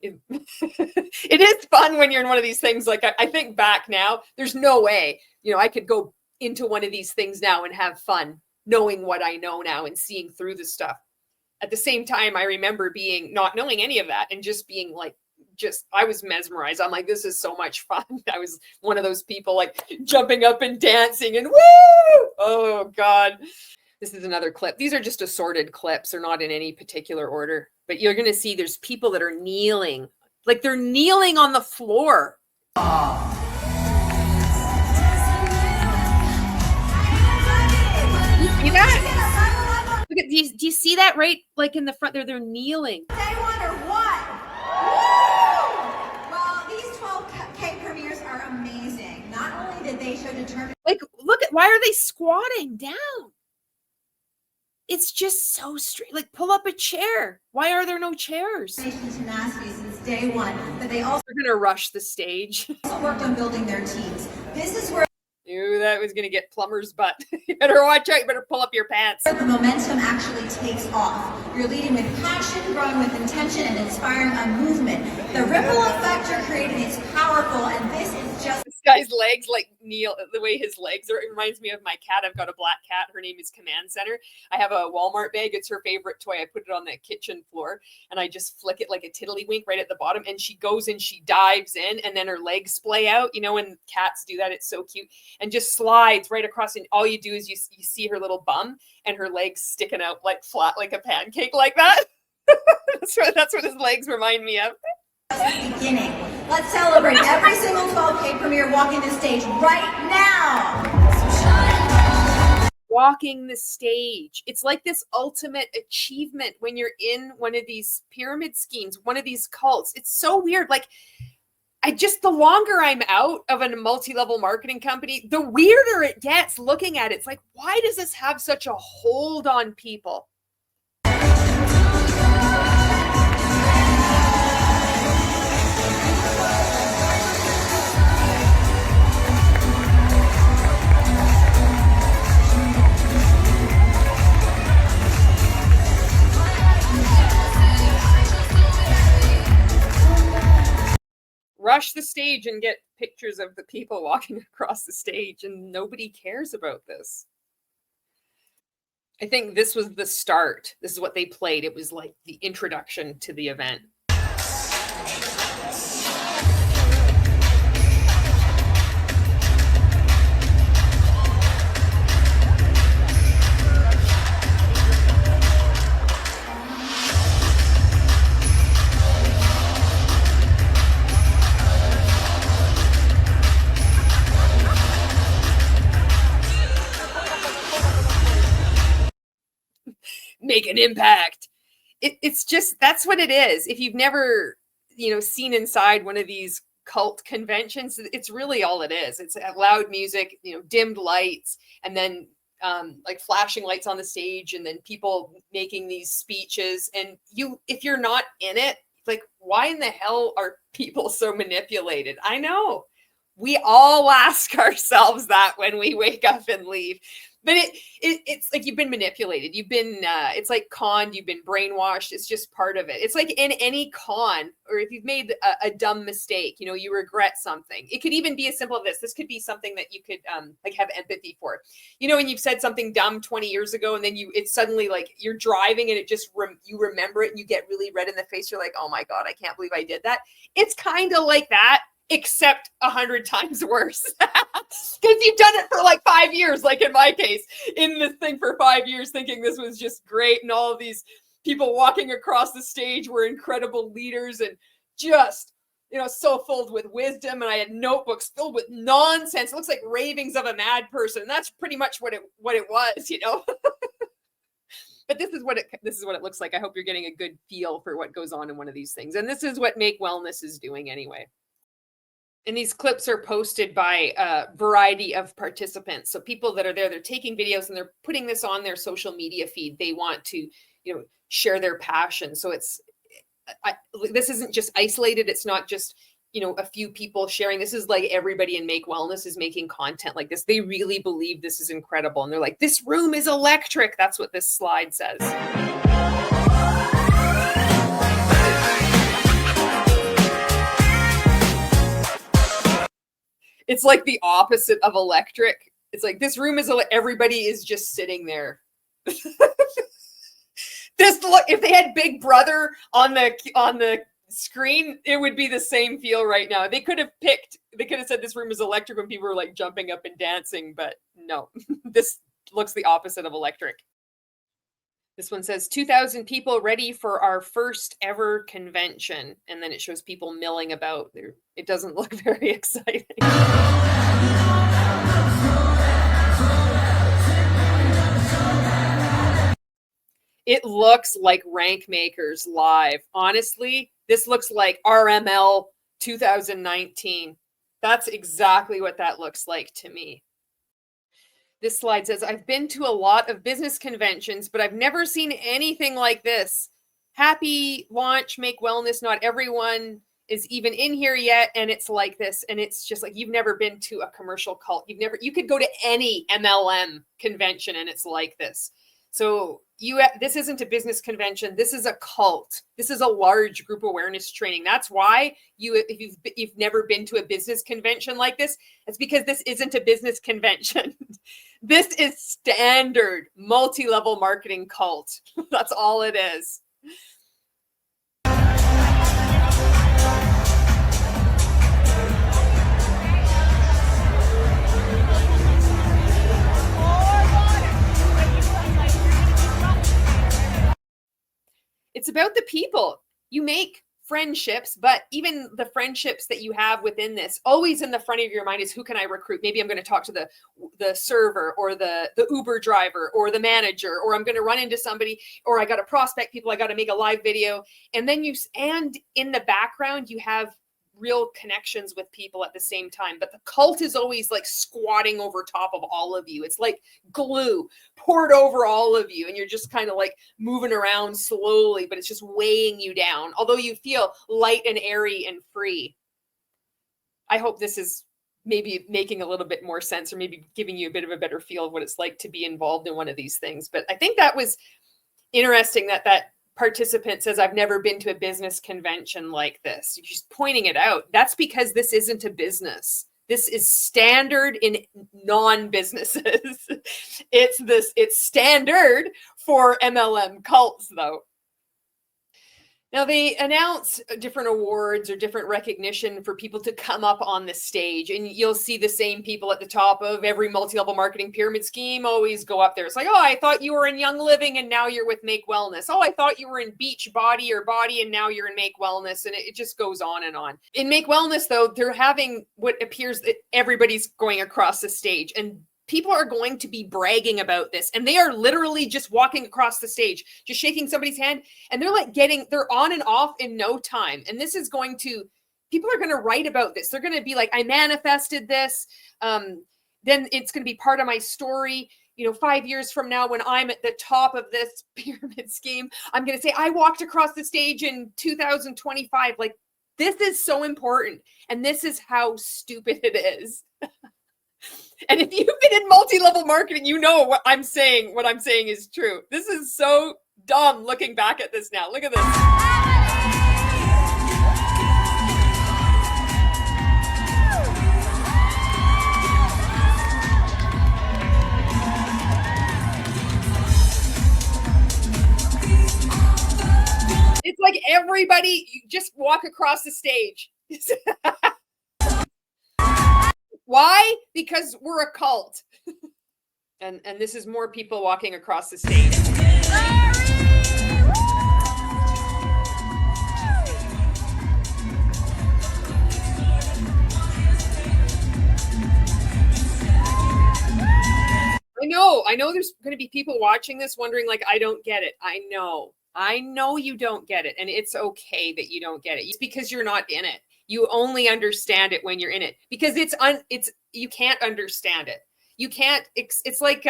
It is fun when you're in one of these things. Like I think back now, there's no way, you know, I could go into one of these things now and have fun knowing what I know now and seeing through the stuff. At the same time, I remember not knowing any of that and just being like, I was mesmerized. I'm like, this is so much fun. I was one of those people like jumping up and dancing and woo! Oh God. This is another clip. These are just assorted clips. They're not in any particular order, but you're going to see there's people that are kneeling, like they're kneeling on the floor. See that? Look at these. Do you see that right? Like in the front there, they're kneeling. Day one or what? Well, these 12K premieres are amazing. Not only did they show determination. Like, look at, why are they squatting down? It's just so straight. Like, pull up a chair. Why are there no chairs? Tenacity since day one, but they also They're gonna rush the stage. also worked on building their teams. This is where Ew, that was gonna get plumber's butt. You better watch out. You better pull up your pants. the momentum actually takes off. You're leading with passion, growing with intention, and inspiring a movement. The ripple effect you're creating is powerful, and this is just This guy's legs, like Neil, the way his legs are, it reminds me of my cat. I've got a black cat. Her name is Command Center. I have a Walmart bag. It's her favorite toy. I put it on the kitchen floor, and I just flick it like a tiddlywink right at the bottom, and she goes in, she dives in, and then her legs splay out. You know, when cats do that, it's so cute, and just slides right across, and all you do is you see her little bum and her legs sticking out like flat like a pancake like that. That's what his legs remind me of. beginning. Let's celebrate every single 12K premiere walking the stage right now. walking the stage. It's like this ultimate achievement when you're in one of these pyramid schemes, one of these cults. It's so weird. Like, the longer I'm out of a multi-level marketing company, the weirder it gets looking at it. It's like, why does this have such a hold on people? Rush the stage and get pictures of the people walking across the stage, and nobody cares about this. I think this was the start. This is what they played. It was like the introduction to the event. Make an impact. It's just, that's what it is. If you've never, seen inside one of these cult conventions, it's really all it is. It's loud music, dimmed lights, and then like flashing lights on the stage, and then people making these speeches. And if you're not in it, like, why in the hell are people so manipulated? I know. We all ask ourselves that when we wake up and leave. But it's like you've been manipulated. You've been, it's like conned. You've been brainwashed. It's just part of it. It's like in any con, or if you've made a dumb mistake, you regret something. It could even be as simple as this. This could be something that you could like have empathy for. When you've said something dumb 20 years ago, and then it's suddenly like you're driving and it just, you remember it and you get really red in the face. You're like, oh my God, I can't believe I did that. It's kind of like that, except 100 times worse. Because you've done it for like 5 years, like in my case, in this thing for 5 years, thinking this was just great, and all of these people walking across the stage were incredible leaders and just, so filled with wisdom. And I had notebooks filled with nonsense. It looks like ravings of a mad person. And that's pretty much what it was, But this is what it looks like. I hope you're getting a good feel for what goes on in one of these things. And this is what Make Wellness is doing anyway. And these clips are posted by a variety of participants. So people that are there, they're taking videos and they're putting this on their social media feed. They want to, share their passion. So this isn't just isolated. It's not just, a few people sharing. This is like everybody in Make Wellness is making content like this. They really believe this is incredible. And they're like, this room is electric. That's what this slide says. It's like the opposite of electric. It's like this room is, everybody is just sitting there. If they had Big Brother on the screen, it would be the same feel right now. They could have said this room is electric when people were like jumping up and dancing, but no, this looks the opposite of electric. This one says 2,000 people ready for our first ever convention. And then it shows people milling about there. It doesn't look very exciting. It looks like Rank Makers Live. Honestly, this looks like RML 2019. That's exactly what that looks like to me. This slide says, I've been to a lot of business conventions, but I've never seen anything like this. Happy launch, Make Wellness. Not everyone is even in here yet. And it's like this. And it's just like, you've never been to a commercial cult. You could go to any MLM convention and it's like this. So this isn't a business convention. This is a cult. This is a large group awareness training. That's why if you've never been to a business convention like this, it's because this isn't a business convention. This is standard multi-level marketing cult. That's all it is. It's about the people. You make friendships, but even the friendships that you have within this, always in the front of your mind is, who can I recruit? Maybe I'm going to talk to the server or the Uber driver or the manager, or I'm going to run into somebody, or I got to prospect people. I got to make a live video. And then and in the background, you have real connections with people at the same time. But the cult is always like squatting over top of all of you. It's like glue poured over all of you. And you're just kind of like moving around slowly, but it's just weighing you down. Although you feel light and airy and free. I hope this is maybe making a little bit more sense, or maybe giving you a bit of a better feel of what it's like to be involved in one of these things. But I think that was interesting that participant says, I've never been to a business convention like this. She's pointing it out. That's because this isn't a business. This is standard in non-businesses. It's standard for MLM cults, though. Now, they announce different awards or different recognition for people to come up on the stage, and you'll see the same people at the top of every multi-level marketing pyramid scheme always go up there. It's like, oh, I thought you were in Young Living and now you're with Make Wellness. Oh, I thought you were in Beach Body or Body and now you're in Make Wellness. And it just goes on and on. In Make Wellness, though, they're having what appears that everybody's going across the stage, and people are going to be bragging about this, and they are literally just walking across the stage, just shaking somebody's hand, and they're like they're on and off in no time. And this is people are going to write about this. They're going to be like, I manifested this. Then it's going to be part of my story. 5 years from now, when I'm at the top of this pyramid scheme, I'm going to say, I walked across the stage in 2025. Like, this is so important. And this is how stupid it is. And if you've been in multi-level marketing, you know what I'm saying. What I'm saying is true. This is so dumb looking back at this now. Look at this. It's like everybody, you just walk across the stage. Why? Because we're a cult. And this is more people walking across the stage. I know there's going to be people watching this wondering, like, I don't get it. I know you don't get it. And it's okay that you don't get it. It's because you're not in it. You only understand it when you're in it, because you can't understand it. You can't, it's like,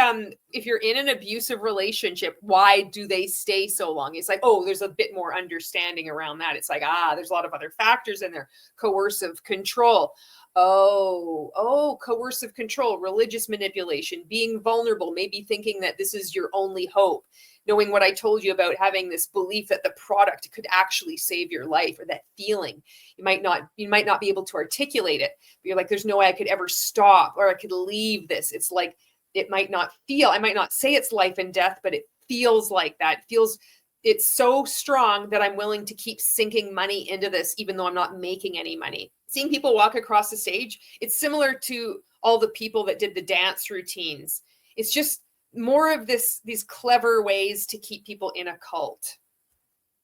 if you're in an abusive relationship, why do they stay so long? It's like, oh, there's a bit more understanding around that. It's like, there's a lot of other factors in there. Coercive control. Coercive control, religious manipulation, being vulnerable, maybe thinking that this is your only hope. Knowing what I told you about having this belief that the product could actually save your life, or that feeling. You might not be able to articulate it, but you're like, there's no way I could ever stop, or I could leave this. It's like, I might not say it's life and death, but it feels like that. It's so strong that I'm willing to keep sinking money into this, even though I'm not making any money. Seeing people walk across the stage, it's similar to all the people that did the dance routines. It's just more of these clever ways to keep people in a cult.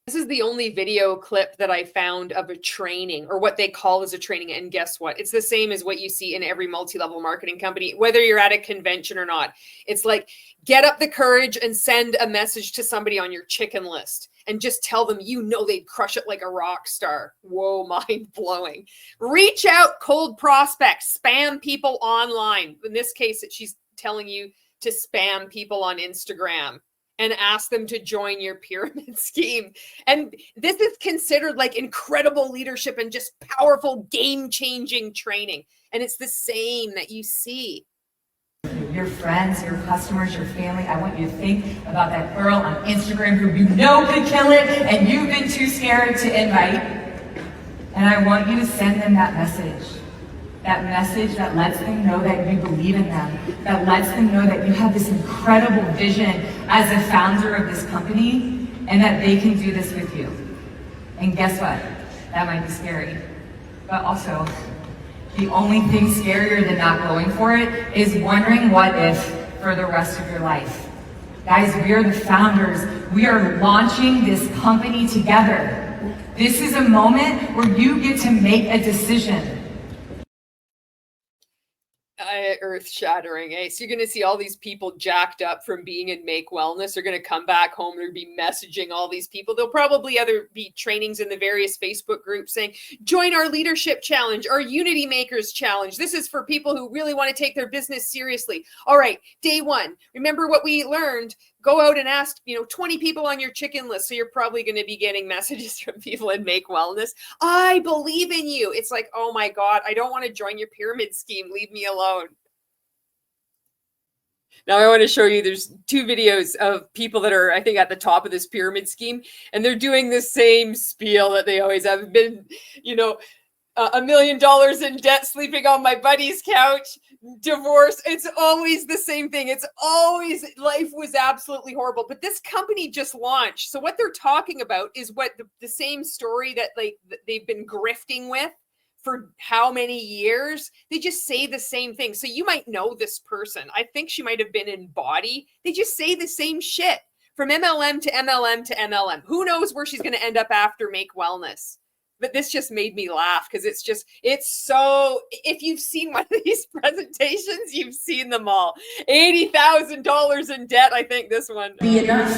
This is the only video clip that I found of a training, or what they call as a training. And guess what? It's the same as what you see in every multi-level marketing company, whether you're at a convention or not. It's like, get up the courage and send a message to somebody on your chicken list and just tell them, they'd crush it like a rock star. Whoa, mind blowing. Reach out, cold prospects, spam people online. In this case, she's telling you to spam people on Instagram and ask them to join your pyramid scheme. And this is considered like incredible leadership and just powerful game-changing training. And it's the same that you see. Your friends, your customers, your family, I want you to think about that girl on Instagram who could kill it, and you've been too scared to invite. And I want you to send them that message. That message that lets them know that you believe in them, that lets them know that you have this incredible vision as a founder of this company, and that they can do this with you. And guess what? That might be scary. But also, the only thing scarier than not going for it is wondering what if for the rest of your life. Guys, we are the founders. We are launching this company together. This is a moment where you get to make a decision. Earth shattering, eh? So you're going to see all these people jacked up from being in Make Wellness. They're going to come back home. They'll be messaging all these people. There'll probably be trainings in the various Facebook groups saying, join our leadership challenge, our Unity Makers challenge. This is for people who really want to take their business seriously. All right, day one. Remember what we learned? Go out and ask, 20 people on your chicken list. So you're probably going to be getting messages from people in Make Wellness. I believe in you. It's like, oh my God, I don't want to join your pyramid scheme. Leave me alone. Now I want to show you, there's 2 videos of people that are, I think, at the top of this pyramid scheme, and they're doing the same spiel that they always have been, $1 million in debt, sleeping on my buddy's couch, divorce. It's always the same thing. It's always, life was absolutely horrible. But this company just launched. So what they're talking about is what the same story that they've been grifting with for how many years. They just say the same thing. So you might know this person. I think she might have been in Body. They just say the same shit from MLM to MLM to MLM. Who knows where she's going to end up after Make Wellness? But this just made me laugh because it's so, if you've seen one of these presentations, you've seen them all. $80,000 in debt, I think this one. Be enough.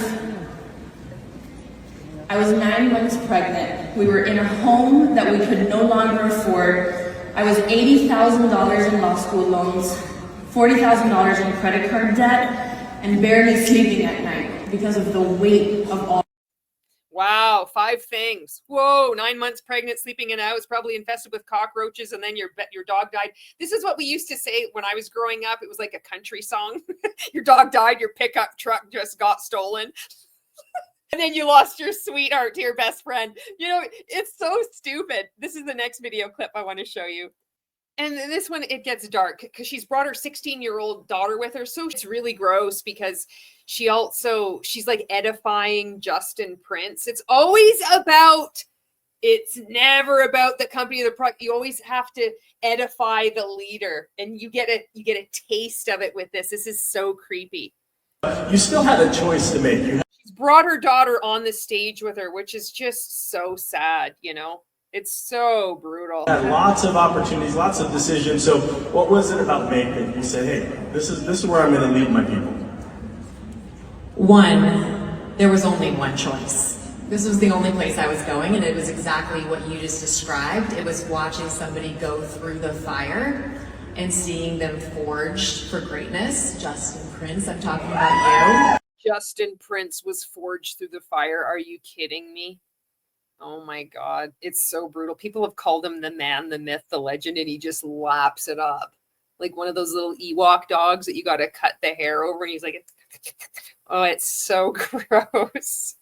I was 9 months pregnant. We were in a home that we could no longer afford. I was $80,000 in law school loans, $40,000 in credit card debt, and barely sleeping at night because of the weight of all. Wow, 5 things. Whoa, 9 months pregnant, sleeping in a house, probably infested with cockroaches, and then your dog died. This is what we used to say when I was growing up. It was like a country song. Your dog died, your pickup truck just got stolen. And then you lost your sweetheart to your best friend. It's so stupid. This is the next video clip I want to show you. And this one, it gets dark because she's brought her 16-year-old daughter with her. So it's really gross because she's like edifying Justin Prince. It's never about the company or the product. You always have to edify the leader. And you get a taste of it with this. This is so creepy. You still had a choice to make. She's brought her daughter on the stage with her, which is just so sad, It's so brutal. Had lots of opportunities, lots of decisions. So what was it about Make that you said, hey, this is where I'm going to lead my people? One, there was only one choice. This was the only place I was going, and it was exactly what you just described. It was watching somebody go through the fire and seeing them forged for greatness. Justin Prince, I'm talking about you. Justin Prince was forged through the fire. Are you kidding me? Oh my God. It's so brutal. People have called him the man, the myth, the legend, and he just laps it up. Like one of those little Ewok dogs that you got to cut the hair over. And he's like, oh, it's so gross.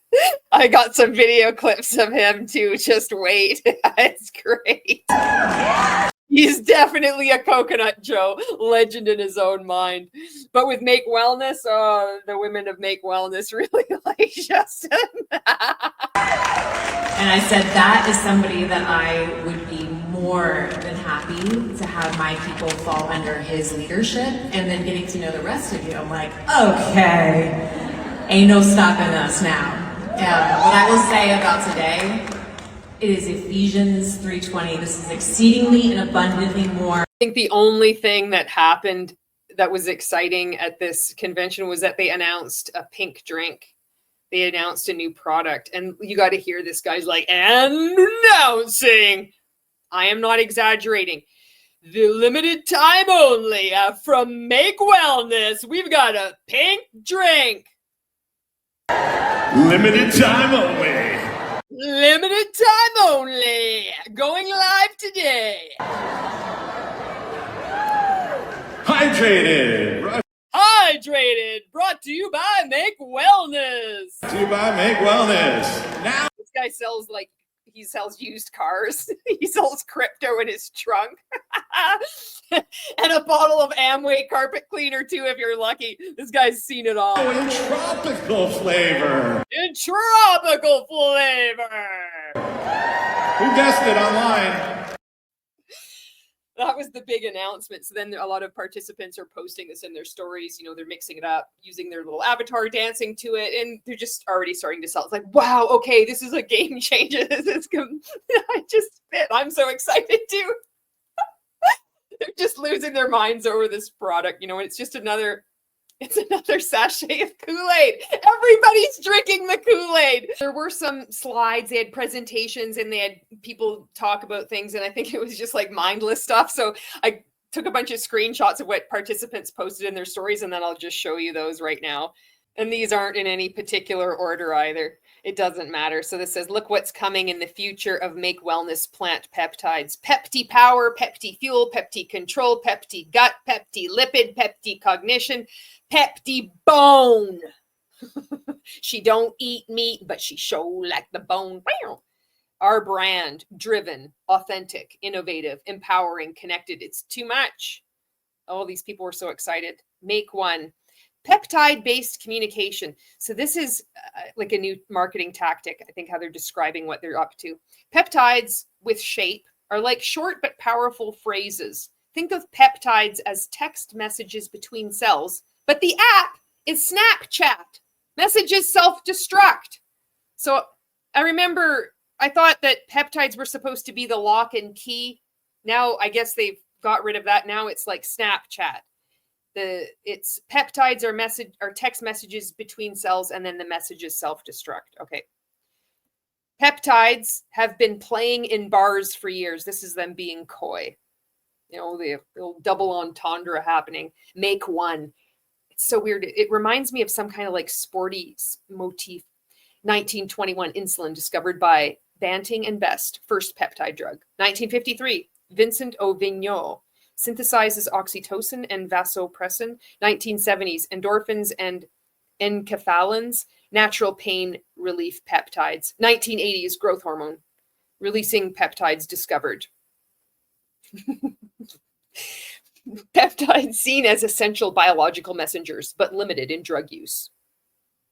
I got some video clips of him too. Just wait. It's great. He's definitely a Coconut Joe, legend in his own mind. But with Make Wellness, the women of Make Wellness really like Justin. And I said, that is somebody that I would be more than happy to have my people fall under his leadership, and then getting to know the rest of you. I'm like, okay, ain't no stopping us now. What I will say about today, it is Ephesians 3:20. This is exceedingly and abundantly more. I think the only thing that happened that was exciting at this convention was that they announced a pink drink. They announced a new product, and you got to hear this guy's like, and announcing, I am not exaggerating, the limited time only from Make Wellness, we've got a pink drink. Limited time only. Limited time only. Going live today. Hydrated. Hydrated. Brought to you by Make Wellness. To you by Make Wellness. Now. This guy sells he sells used cars. He sells crypto in his trunk. And a bottle of Amway carpet cleaner too, if you're lucky. This guy's seen it all. Oh, in tropical flavor. In tropical flavor. Who guessed it online? that was the big announcement. So then a lot of participants are posting this in their stories. You know, they're mixing it up, using their little avatar, dancing to it, and they're just already starting to sell. It's like, wow, okay, this is a game changer. This is I just fit. I'm so excited too. They're just losing their minds over this product, you know, and it's just another sachet of Kool-Aid. Everybody's drinking the Kool-Aid. There were some slides, they had presentations, and they had people talk about things, and I think it was just like mindless stuff. So I took a bunch of screenshots of what participants posted in their stories, and then I'll just show you those right now. And these aren't in any particular order either. It doesn't matter. So this says, look what's coming in the future of Make Wellness plant peptides. Pepti Power, Pepti Fuel, Pepti Control, Pepti Gut, Pepti Lipid, Pepti Cognition, Pepti Bone. She don't eat meat, but she show like the bone. Our brand, driven, authentic, innovative, empowering, connected. It's too much. Oh, these people were so excited. Make one. Peptide-based communication. So this is like a new marketing tactic. I think how they're describing what they're up to. Peptides with shape are like short but powerful phrases. Think of peptides as text messages between cells, but the app is Snapchat. Messages self-destruct. So I remember I thought that peptides were supposed to be the lock and key. Now I guess they've got rid of that. Now it's like Snapchat. It's peptides are text messages between cells, and then the messages self-destruct. Okay. Peptides have been playing in bars for years. This is them being coy. You know, the little double entendre happening. Make one. It's so weird. It reminds me of some kind of like sporty motif. 1921, insulin discovered by Banting and Best, first peptide drug. 1953, Vincent O. Vigneault synthesizes oxytocin and vasopressin. 1970s, endorphins and enkephalins, natural pain relief peptides. 1980s, growth hormone, releasing peptides discovered. Peptides seen as essential biological messengers, but limited in drug use.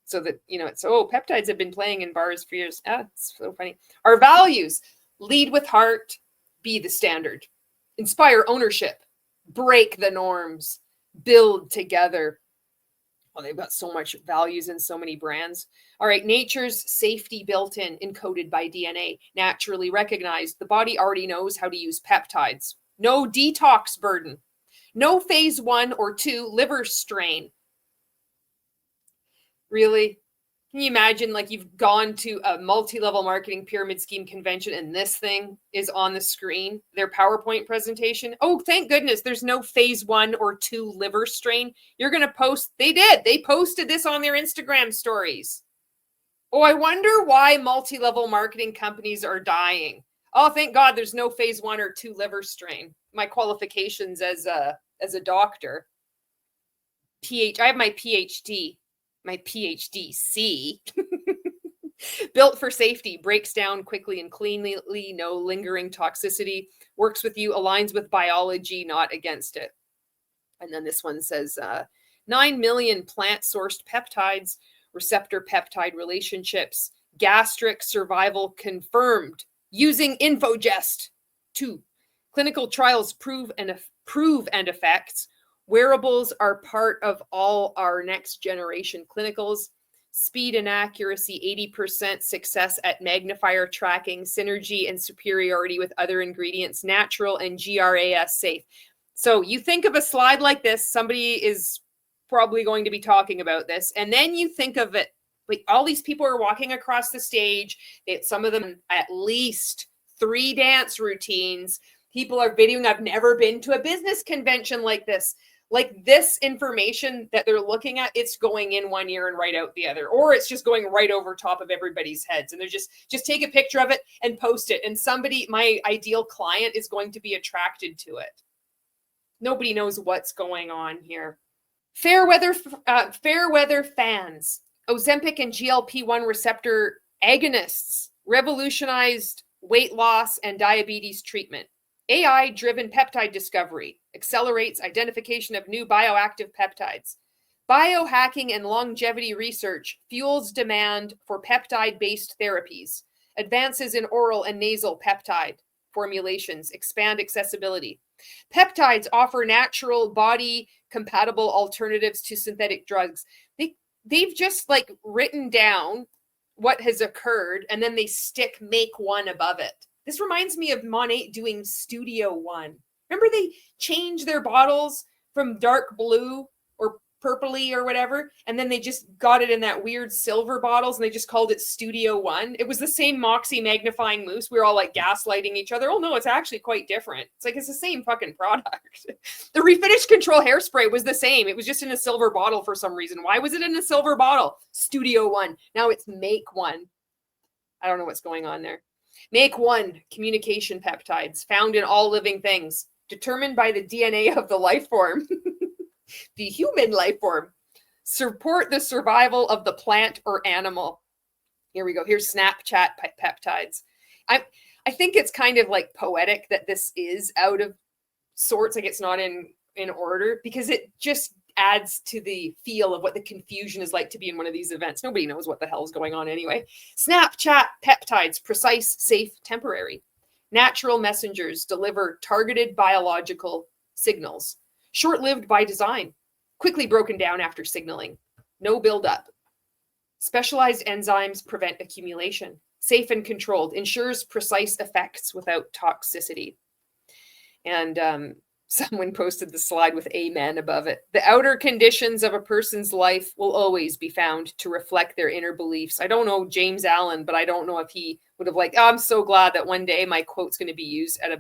So that, you know, it's, oh, peptides have been playing in bars for years. It's so funny. Our values: lead with heart, be the standard. Inspire ownership, break the norms, build together. Well, they've got so much values and so many brands. All right, nature's safety built in, encoded by DNA, naturally recognized. The body already knows how to use peptides. No detox burden. No phase 1 or 2 liver strain. Really? Can you imagine, like, you've gone to a multi-level marketing pyramid scheme convention and this thing is on the screen, their PowerPoint presentation? Oh, thank goodness there's no phase 1 or 2 liver strain. You're going to post, they posted this on their Instagram stories. Oh, I wonder why multi-level marketing companies are dying. Oh, thank God there's no phase 1 or 2 liver strain. My qualifications as a doctor. I have my PhD. My PhD-C, built for safety, breaks down quickly and cleanly, no lingering toxicity, works with you, aligns with biology, not against it. And then this one says 9 million plant-sourced peptides, receptor peptide relationships, gastric survival confirmed using InfoGest 2. Clinical trials prove and effects. Wearables are part of all our next generation clinicals. Speed and accuracy, 80% success at magnifier tracking, synergy and superiority with other ingredients, natural and GRAS safe. So you think of a slide like this, somebody is probably going to be talking about this. And then you think of it, like all these people are walking across the stage. Some of them at least 3 dance routines. People are videoing. I've never been to a business convention like this. Like this information that they're looking at, it's going in one ear and right out the other, or it's just going right over top of everybody's heads. And they're just take a picture of it and post it. And somebody, my ideal client, is going to be attracted to it. Nobody knows what's going on here. Fair weather fans. Ozempic and GLP-1 receptor agonists revolutionized weight loss and diabetes treatment. AI-driven peptide discovery accelerates identification of new bioactive peptides. Biohacking and longevity research fuels demand for peptide-based therapies. Advances in oral and nasal peptide formulations expand accessibility. Peptides offer natural body compatible alternatives to synthetic drugs. They've just like written down what has occurred and then they stick make one above it. This reminds me of Monat doing Studio One. Remember they changed their bottles from dark blue or purpley or whatever, and then they just got it in that weird silver bottles and they just called it Studio One. It was the same Moxie magnifying mousse. We were all like gaslighting each other. Oh no, it's actually quite different. It's like it's the same fucking product. The Refinish Control hairspray was the same. It was just in a silver bottle for some reason. Why was it in a silver bottle? Studio One. Now it's Make One. I don't know what's going on there. Make One communication peptides found in all living things, determined by the DNA of the life form. The human life form, support the survival of the plant or animal. Here we go. Here's Snapchat peptides. I think it's kind of like poetic that this is out of sorts, like it's not in order, because it just adds to the feel of what the confusion is like to be in one of these events. Nobody knows what the hell is going on anyway. Snapchat peptides, precise, safe, temporary. Natural messengers deliver targeted biological signals. Short-lived by design, quickly broken down after signaling. No buildup. Specialized enzymes prevent accumulation. Safe and controlled, ensures precise effects without toxicity. And someone posted the slide with amen above it. The outer conditions of a person's life will always be found to reflect their inner beliefs. I don't know James Allen, but I don't know if he would have like, oh, I'm so glad that one day my quote's going to be used at a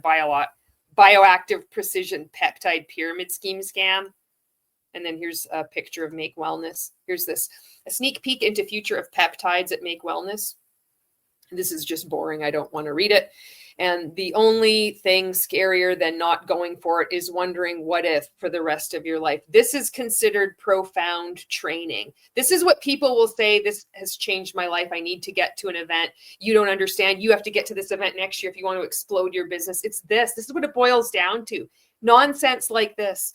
bioactive precision peptide pyramid scheme scam. And then here's a picture of Make Wellness. Here's this, a sneak peek into future of peptides at Make Wellness. This is just boring. I don't want to read it. And the only thing scarier than not going for it is wondering what if for the rest of your life. This is considered profound training. This is what people will say, this has changed my life. I need to get to an event. You don't understand. You have to get to this event next year if you want to explode your business. It's this. This is what it boils down to. Nonsense like this.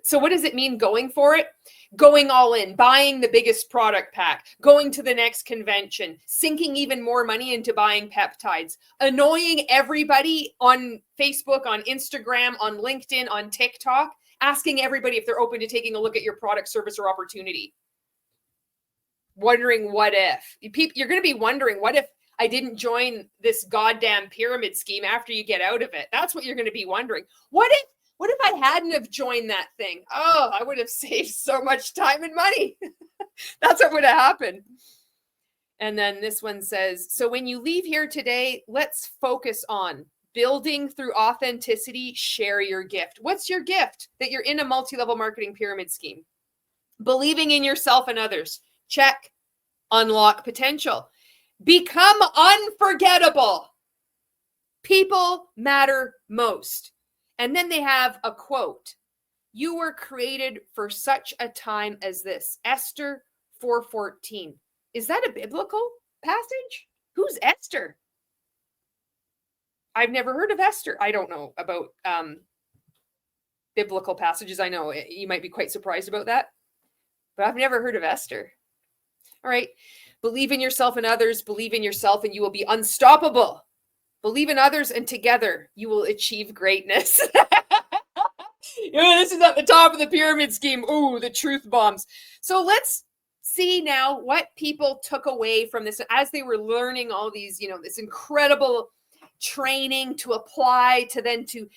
So what does it mean going for it? Going all in, buying the biggest product pack, going to the next convention, sinking even more money into buying peptides, annoying everybody on Facebook, on Instagram, on LinkedIn, on TikTok, asking everybody if they're open to taking a look at your product, service, or opportunity. Wondering what if. You're going to be wondering, what if I didn't join this goddamn pyramid scheme after you get out of it? That's what you're going to be wondering. What if I hadn't have joined that thing? Oh, I would have saved so much time and money. That's what would have happened. And then this one says, so when you leave here today, let's focus on building through authenticity, share your gift. What's your gift? That you're in a multi-level marketing pyramid scheme. Believing in yourself and others. Check. Unlock potential. Become unforgettable. People matter most. And then they have a quote. You were created for such a time as this. Esther 4:14. Is that a biblical passage? Who's Esther? I've never heard of Esther. I don't know about biblical passages. I know you might be quite surprised about that, but I've never heard of Esther. All right. Believe in yourself and others. Believe in yourself and you will be unstoppable. Believe in others and together you will achieve greatness. This is at the top of the pyramid scheme. Ooh, the truth bombs. So let's see now what people took away from this as they were learning all these, this incredible training to apply to then to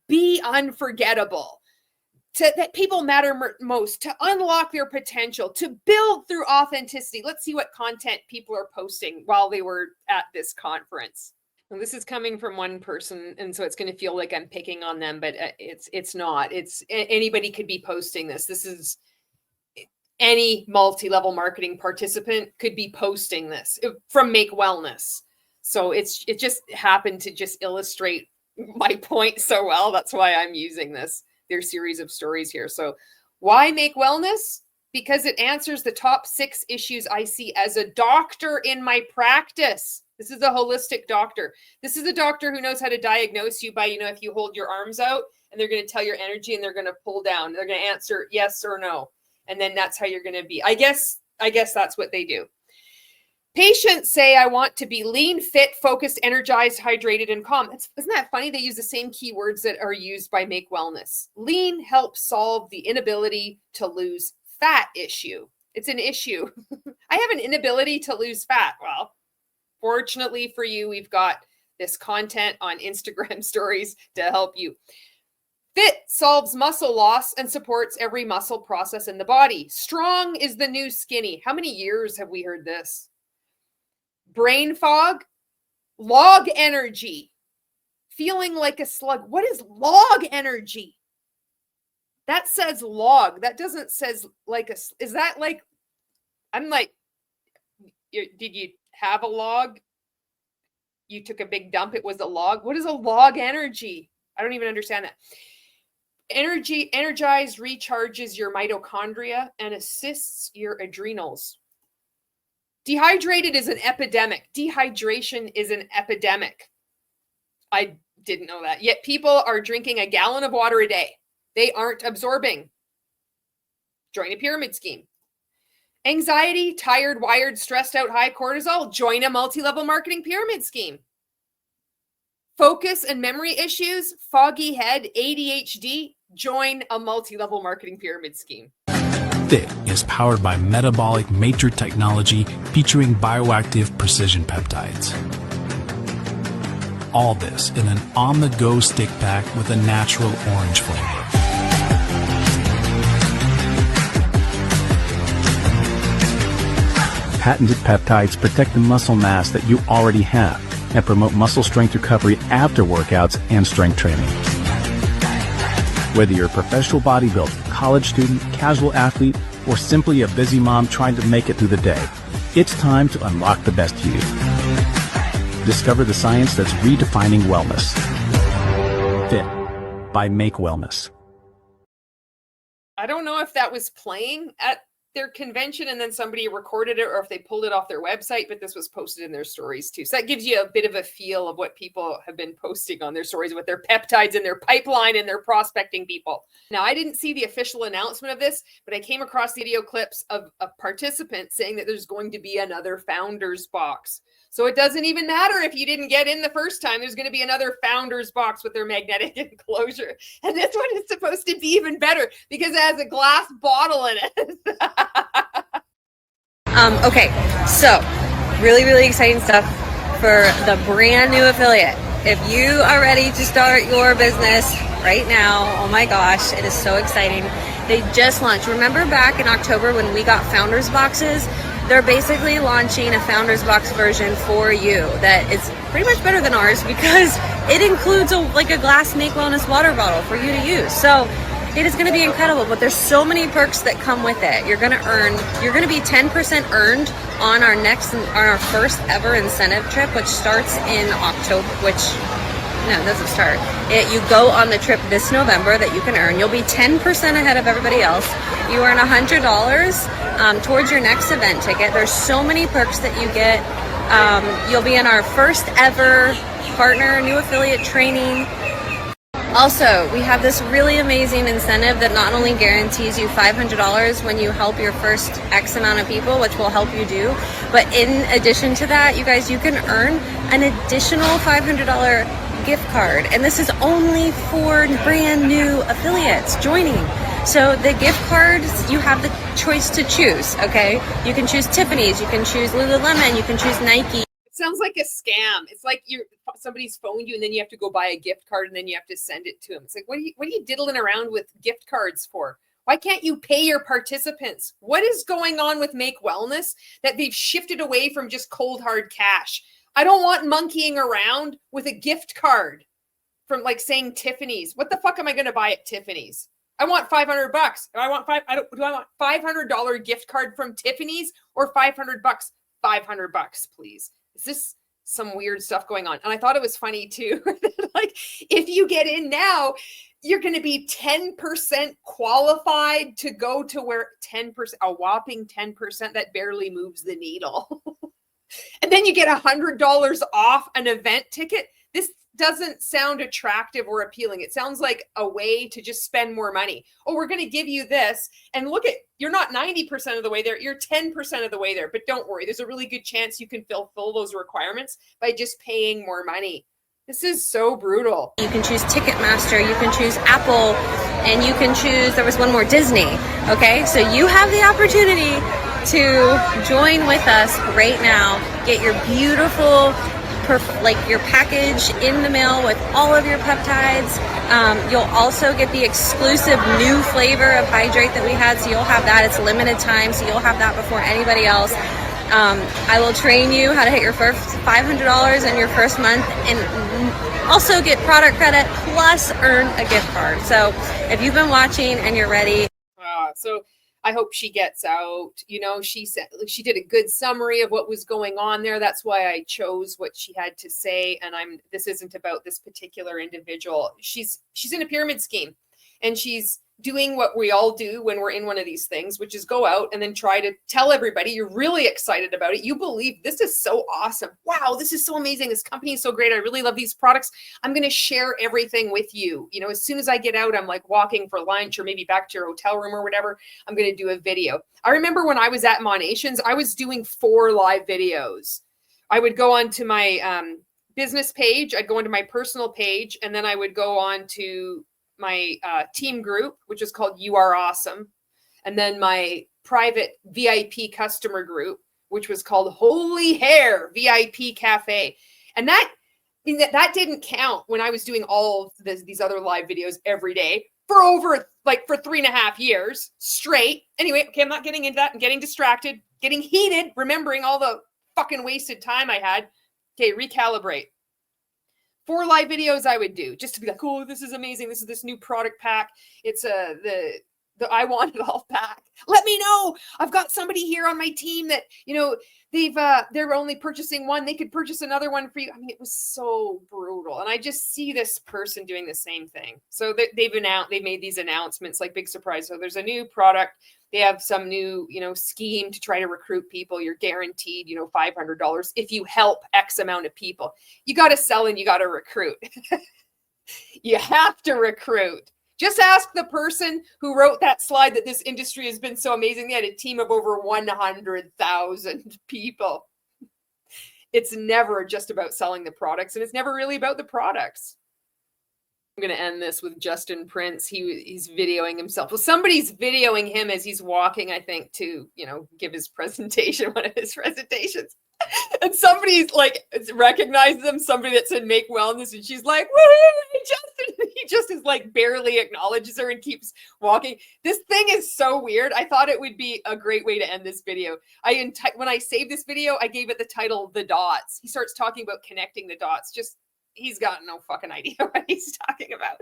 be unforgettable, that people matter most, to unlock their potential, to build through authenticity. Let's see what content people are posting while they were at this conference. And this is coming from one person, and so it's going to feel like I'm picking on them, but it's not. It's anybody could be posting this. This is any multi-level marketing participant could be posting this from Make Wellness. So it just happened to just illustrate my point so well. That's why I'm using this. Their series of stories here. So why Make Wellness? Because it answers the top 6 issues I see as a doctor in my practice. This is a holistic doctor. This is a doctor who knows how to diagnose you by, if you hold your arms out and they're going to tell your energy and they're going to pull down. They're going to answer yes or no. And then that's how you're going to be. I guess that's what they do. Patients say, I want to be lean, fit, focused, energized, hydrated, and calm. Isn't that funny? They use the same keywords that are used by Make Wellness. Lean helps solve the inability to lose fat issue. It's an issue. I have an inability to lose fat. Well, fortunately for you, we've got this content on Instagram stories to help you. Fit solves muscle loss and supports every muscle process in the body. Strong is the new skinny. How many years have we heard this? Brain fog, log energy, feeling like a slug. What is log energy? That says log. That doesn't says like a, is that like, I'm like, did you have a log? You took a big dump, it was a log. What is a log energy? I don't even understand that. Energized recharges your mitochondria and assists your adrenals. Dehydrated is an epidemic. Dehydration is an epidemic. I didn't know that. Yet people are drinking a gallon of water a day. They aren't absorbing. Join a pyramid scheme. Anxiety, tired, wired, stressed out, high cortisol. Join a multi-level marketing pyramid scheme. Focus and memory issues, foggy head, ADHD. Join a multi-level marketing pyramid scheme. Fit is powered by metabolic matrix technology featuring bioactive precision peptides. All this in an on-the-go stick pack with a natural orange flavor. Patented peptides protect the muscle mass that you already have and promote muscle strength recovery after workouts and strength training. Whether you're a professional bodybuilder, college student, casual athlete, or simply a busy mom trying to make it through the day, it's time to unlock the best you. Discover the science that's redefining wellness. Fit by Make Wellness. I don't know if that was playing at their convention and then somebody recorded it or if they pulled it off their website, but this was posted in their stories too. So that gives you a bit of a feel of what people have been posting on their stories with their peptides and their pipeline and their prospecting people. Now, I didn't see the official announcement of this, but I came across video clips of participants saying that there's going to be another founders box. So it doesn't even matter if you didn't get in the first time, there's going to be another founders box with their magnetic enclosure. And this one is supposed to be even better because it has a glass bottle in it. Okay, so really exciting stuff for the brand new affiliate. If you are ready to start your business right now, oh my gosh, it is so exciting. They just launched. Remember back in October when we got founders boxes? They're basically launching a founders box version for you that is pretty much better than ours because it includes a glass Make Wellness water bottle for you to use. So it is going to be incredible, but there's so many perks that come with it. You're going to be 10% earned on our first ever incentive trip, which starts in October, no, it doesn't start. You go on the trip this November that you can earn. You'll be 10% ahead of everybody else. You earn $100 towards your next event ticket. There's so many perks that you get. You'll be in our first ever partner new affiliate training. Also, we have this really amazing incentive that not only guarantees you $500 when you help your first X amount of people, which will help you do, but in addition to that, you guys, you can earn an additional $500 gift card. And this is only for brand new affiliates joining. So the gift cards, you have the choice to choose, okay? You can choose Tiffany's, you can choose Lululemon, you can choose Nike. It sounds like a scam. It's like somebody's phoned you and then you have to go buy a gift card and then you have to send it to them. It's like, what are you diddling around with gift cards for? Why can't you pay your participants? What is going on with Make Wellness that they've shifted away from just cold hard cash? I don't want monkeying around with a gift card from like saying Tiffany's. What the fuck am I going to buy at Tiffany's? I want $500. Do I want $500 gift card from Tiffany's or $500? $500, please. Is this some weird stuff going on? And I thought it was funny too. Like if you get in now, you're going to be 10% qualified to go to where 10%, a whopping 10%, that barely moves the needle. And then you get $100 off an event ticket. This doesn't sound attractive or appealing. It sounds like a way to just spend more money. Oh, we're going to give you this. And look at, you're not 90% of the way there. You're 10% of the way there. But don't worry. There's a really good chance you can fulfill those requirements by just paying more money. This is so brutal. You can choose Ticketmaster, you can choose Apple, and you can choose, there was one more, Disney. Okay, so you have the opportunity to join with us right now. Get your beautiful, like your package in the mail with all of your peptides. You'll also get the exclusive new flavor of Hydrate that we had, so you'll have that. It's limited time, so you'll have that before anybody else. I will train you how to hit your first $500 in your first month and also get product credit plus earn a gift card. So if you've been watching and you're ready. So I hope she gets out. You know, she said she did a good summary of what was going on there. That's why I chose what she had to say. And this isn't about this particular individual. She's in a pyramid scheme, and she's doing what we all do when we're in one of these things, which is go out and then try to tell everybody you're really excited about it. You believe this is so awesome. Wow, this is so amazing. This company is so great. I really love these products. I'm going to share everything with you. You know, as soon as I get out, I'm like walking for lunch or maybe back to your hotel room or whatever, I'm going to do a video. I remember when I was at Monations, I was doing 4 live videos. I would go onto my business page. I'd go onto my personal page, and then I would go on to my team group, which is called You Are Awesome. And then my private VIP customer group, which was called Holy Hair VIP Cafe. And that didn't count when I was doing all of these other live videos every day for over for 3.5 years straight. Anyway, okay, I'm not getting into that. I'm getting distracted, getting heated, remembering all the fucking wasted time I had. Okay, recalibrate. 4 live videos I would do just to be like, oh, this is amazing. This is this new product pack. It's the I Want It All pack. Let me know. I've got somebody here on my team that, you know, they're only purchasing one. They could purchase another one for you. I mean, it was so brutal. And I just see this person doing the same thing. So they made these announcements, like big surprise. So there's a new product. They have some new, you know, scheme to try to recruit people. You're guaranteed, you know, $500 if you help X amount of people. You got to sell and you got to recruit. You have to recruit. Just ask the person who wrote that slide that this industry has been so amazing. They had a team of over 100,000 people. It's never just about selling the products, and it's never really about the products. I'm going to end this with Justin Prince. He's videoing himself. Well, somebody's videoing him as he's walking, I think, to, you know, give his presentation, one of his presentations. And somebody's like recognizes him, somebody that's in Make Wellness, and she's like, "Woo, Justin!" He just is like barely acknowledges her and keeps walking. This thing is so weird. I thought it would be a great way to end this video. When I saved this video, I gave it the title "The Dots." He starts talking about connecting the dots. He's got no fucking idea what he's talking about.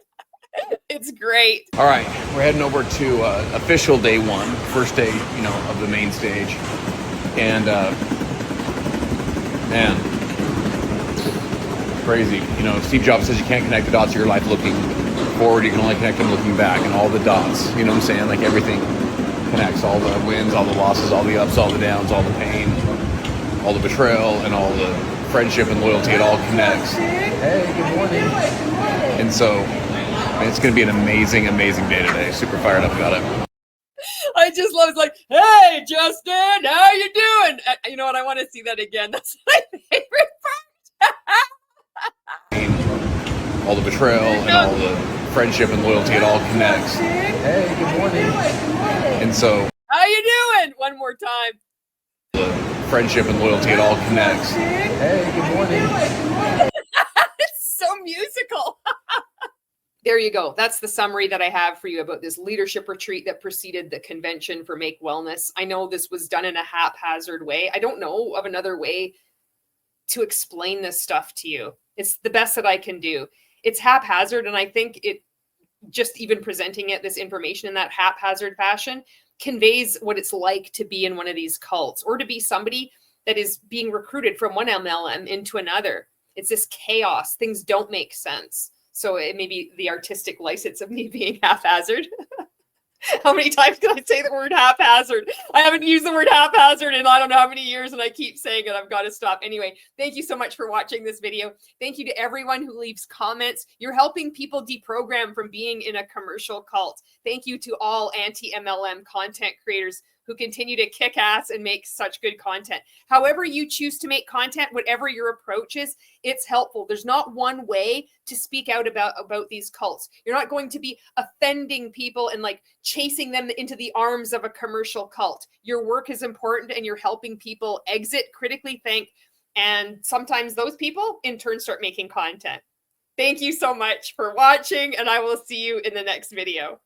It's great. All right, we're heading over to official day 1, first day, you know, of the main stage, and man, crazy. You know, Steve Jobs says you can't connect the dots of your life looking forward. You can only connect them looking back, and all the dots. You know what I'm saying? Like everything connects. All the wins, all the losses, all the ups, all the downs, all the pain, all the betrayal, and all the friendship and loyalty. It all connects. Hey, good morning. And so it's going to be an amazing, amazing day today. Super fired up about it. I just love it's like, hey, Justin, how you doing? You know what? I want to see that again. That's my favorite part. All the betrayal and all the friendship and loyalty. It all connects. Hey, good morning. And so how you doing? One more time. The friendship and loyalty. It all connects. Hey, good morning. It's so musical. There you go. That's the summary that I have for you about this leadership retreat that preceded the convention for Make Wellness. I know this was done in a haphazard way. I don't know of another way to explain this stuff to you. It's the best that I can do. It's haphazard, and I think it just even presenting this information in that haphazard fashion conveys what it's like to be in one of these cults or to be somebody that is being recruited from one MLM into another. It's this chaos. Things don't make sense. So it may be the artistic license of me being haphazard. How many times can I say the word haphazard? I haven't used the word haphazard in I don't know how many years, and I keep saying it. I've got to stop. Anyway, thank you so much for watching this video. Thank you to everyone who leaves comments. You're helping people deprogram from being in a commercial cult. Thank you to all anti-MLM content creators who continue to kick ass and make such good content. However you choose to make content, whatever your approach is, it's helpful. There's not one way to speak out about these cults. You're not going to be offending people and like chasing them into the arms of a commercial cult. Your work is important and you're helping people exit, critically think, and sometimes those people in turn start making content. Thank you so much for watching, and I will see you in the next video.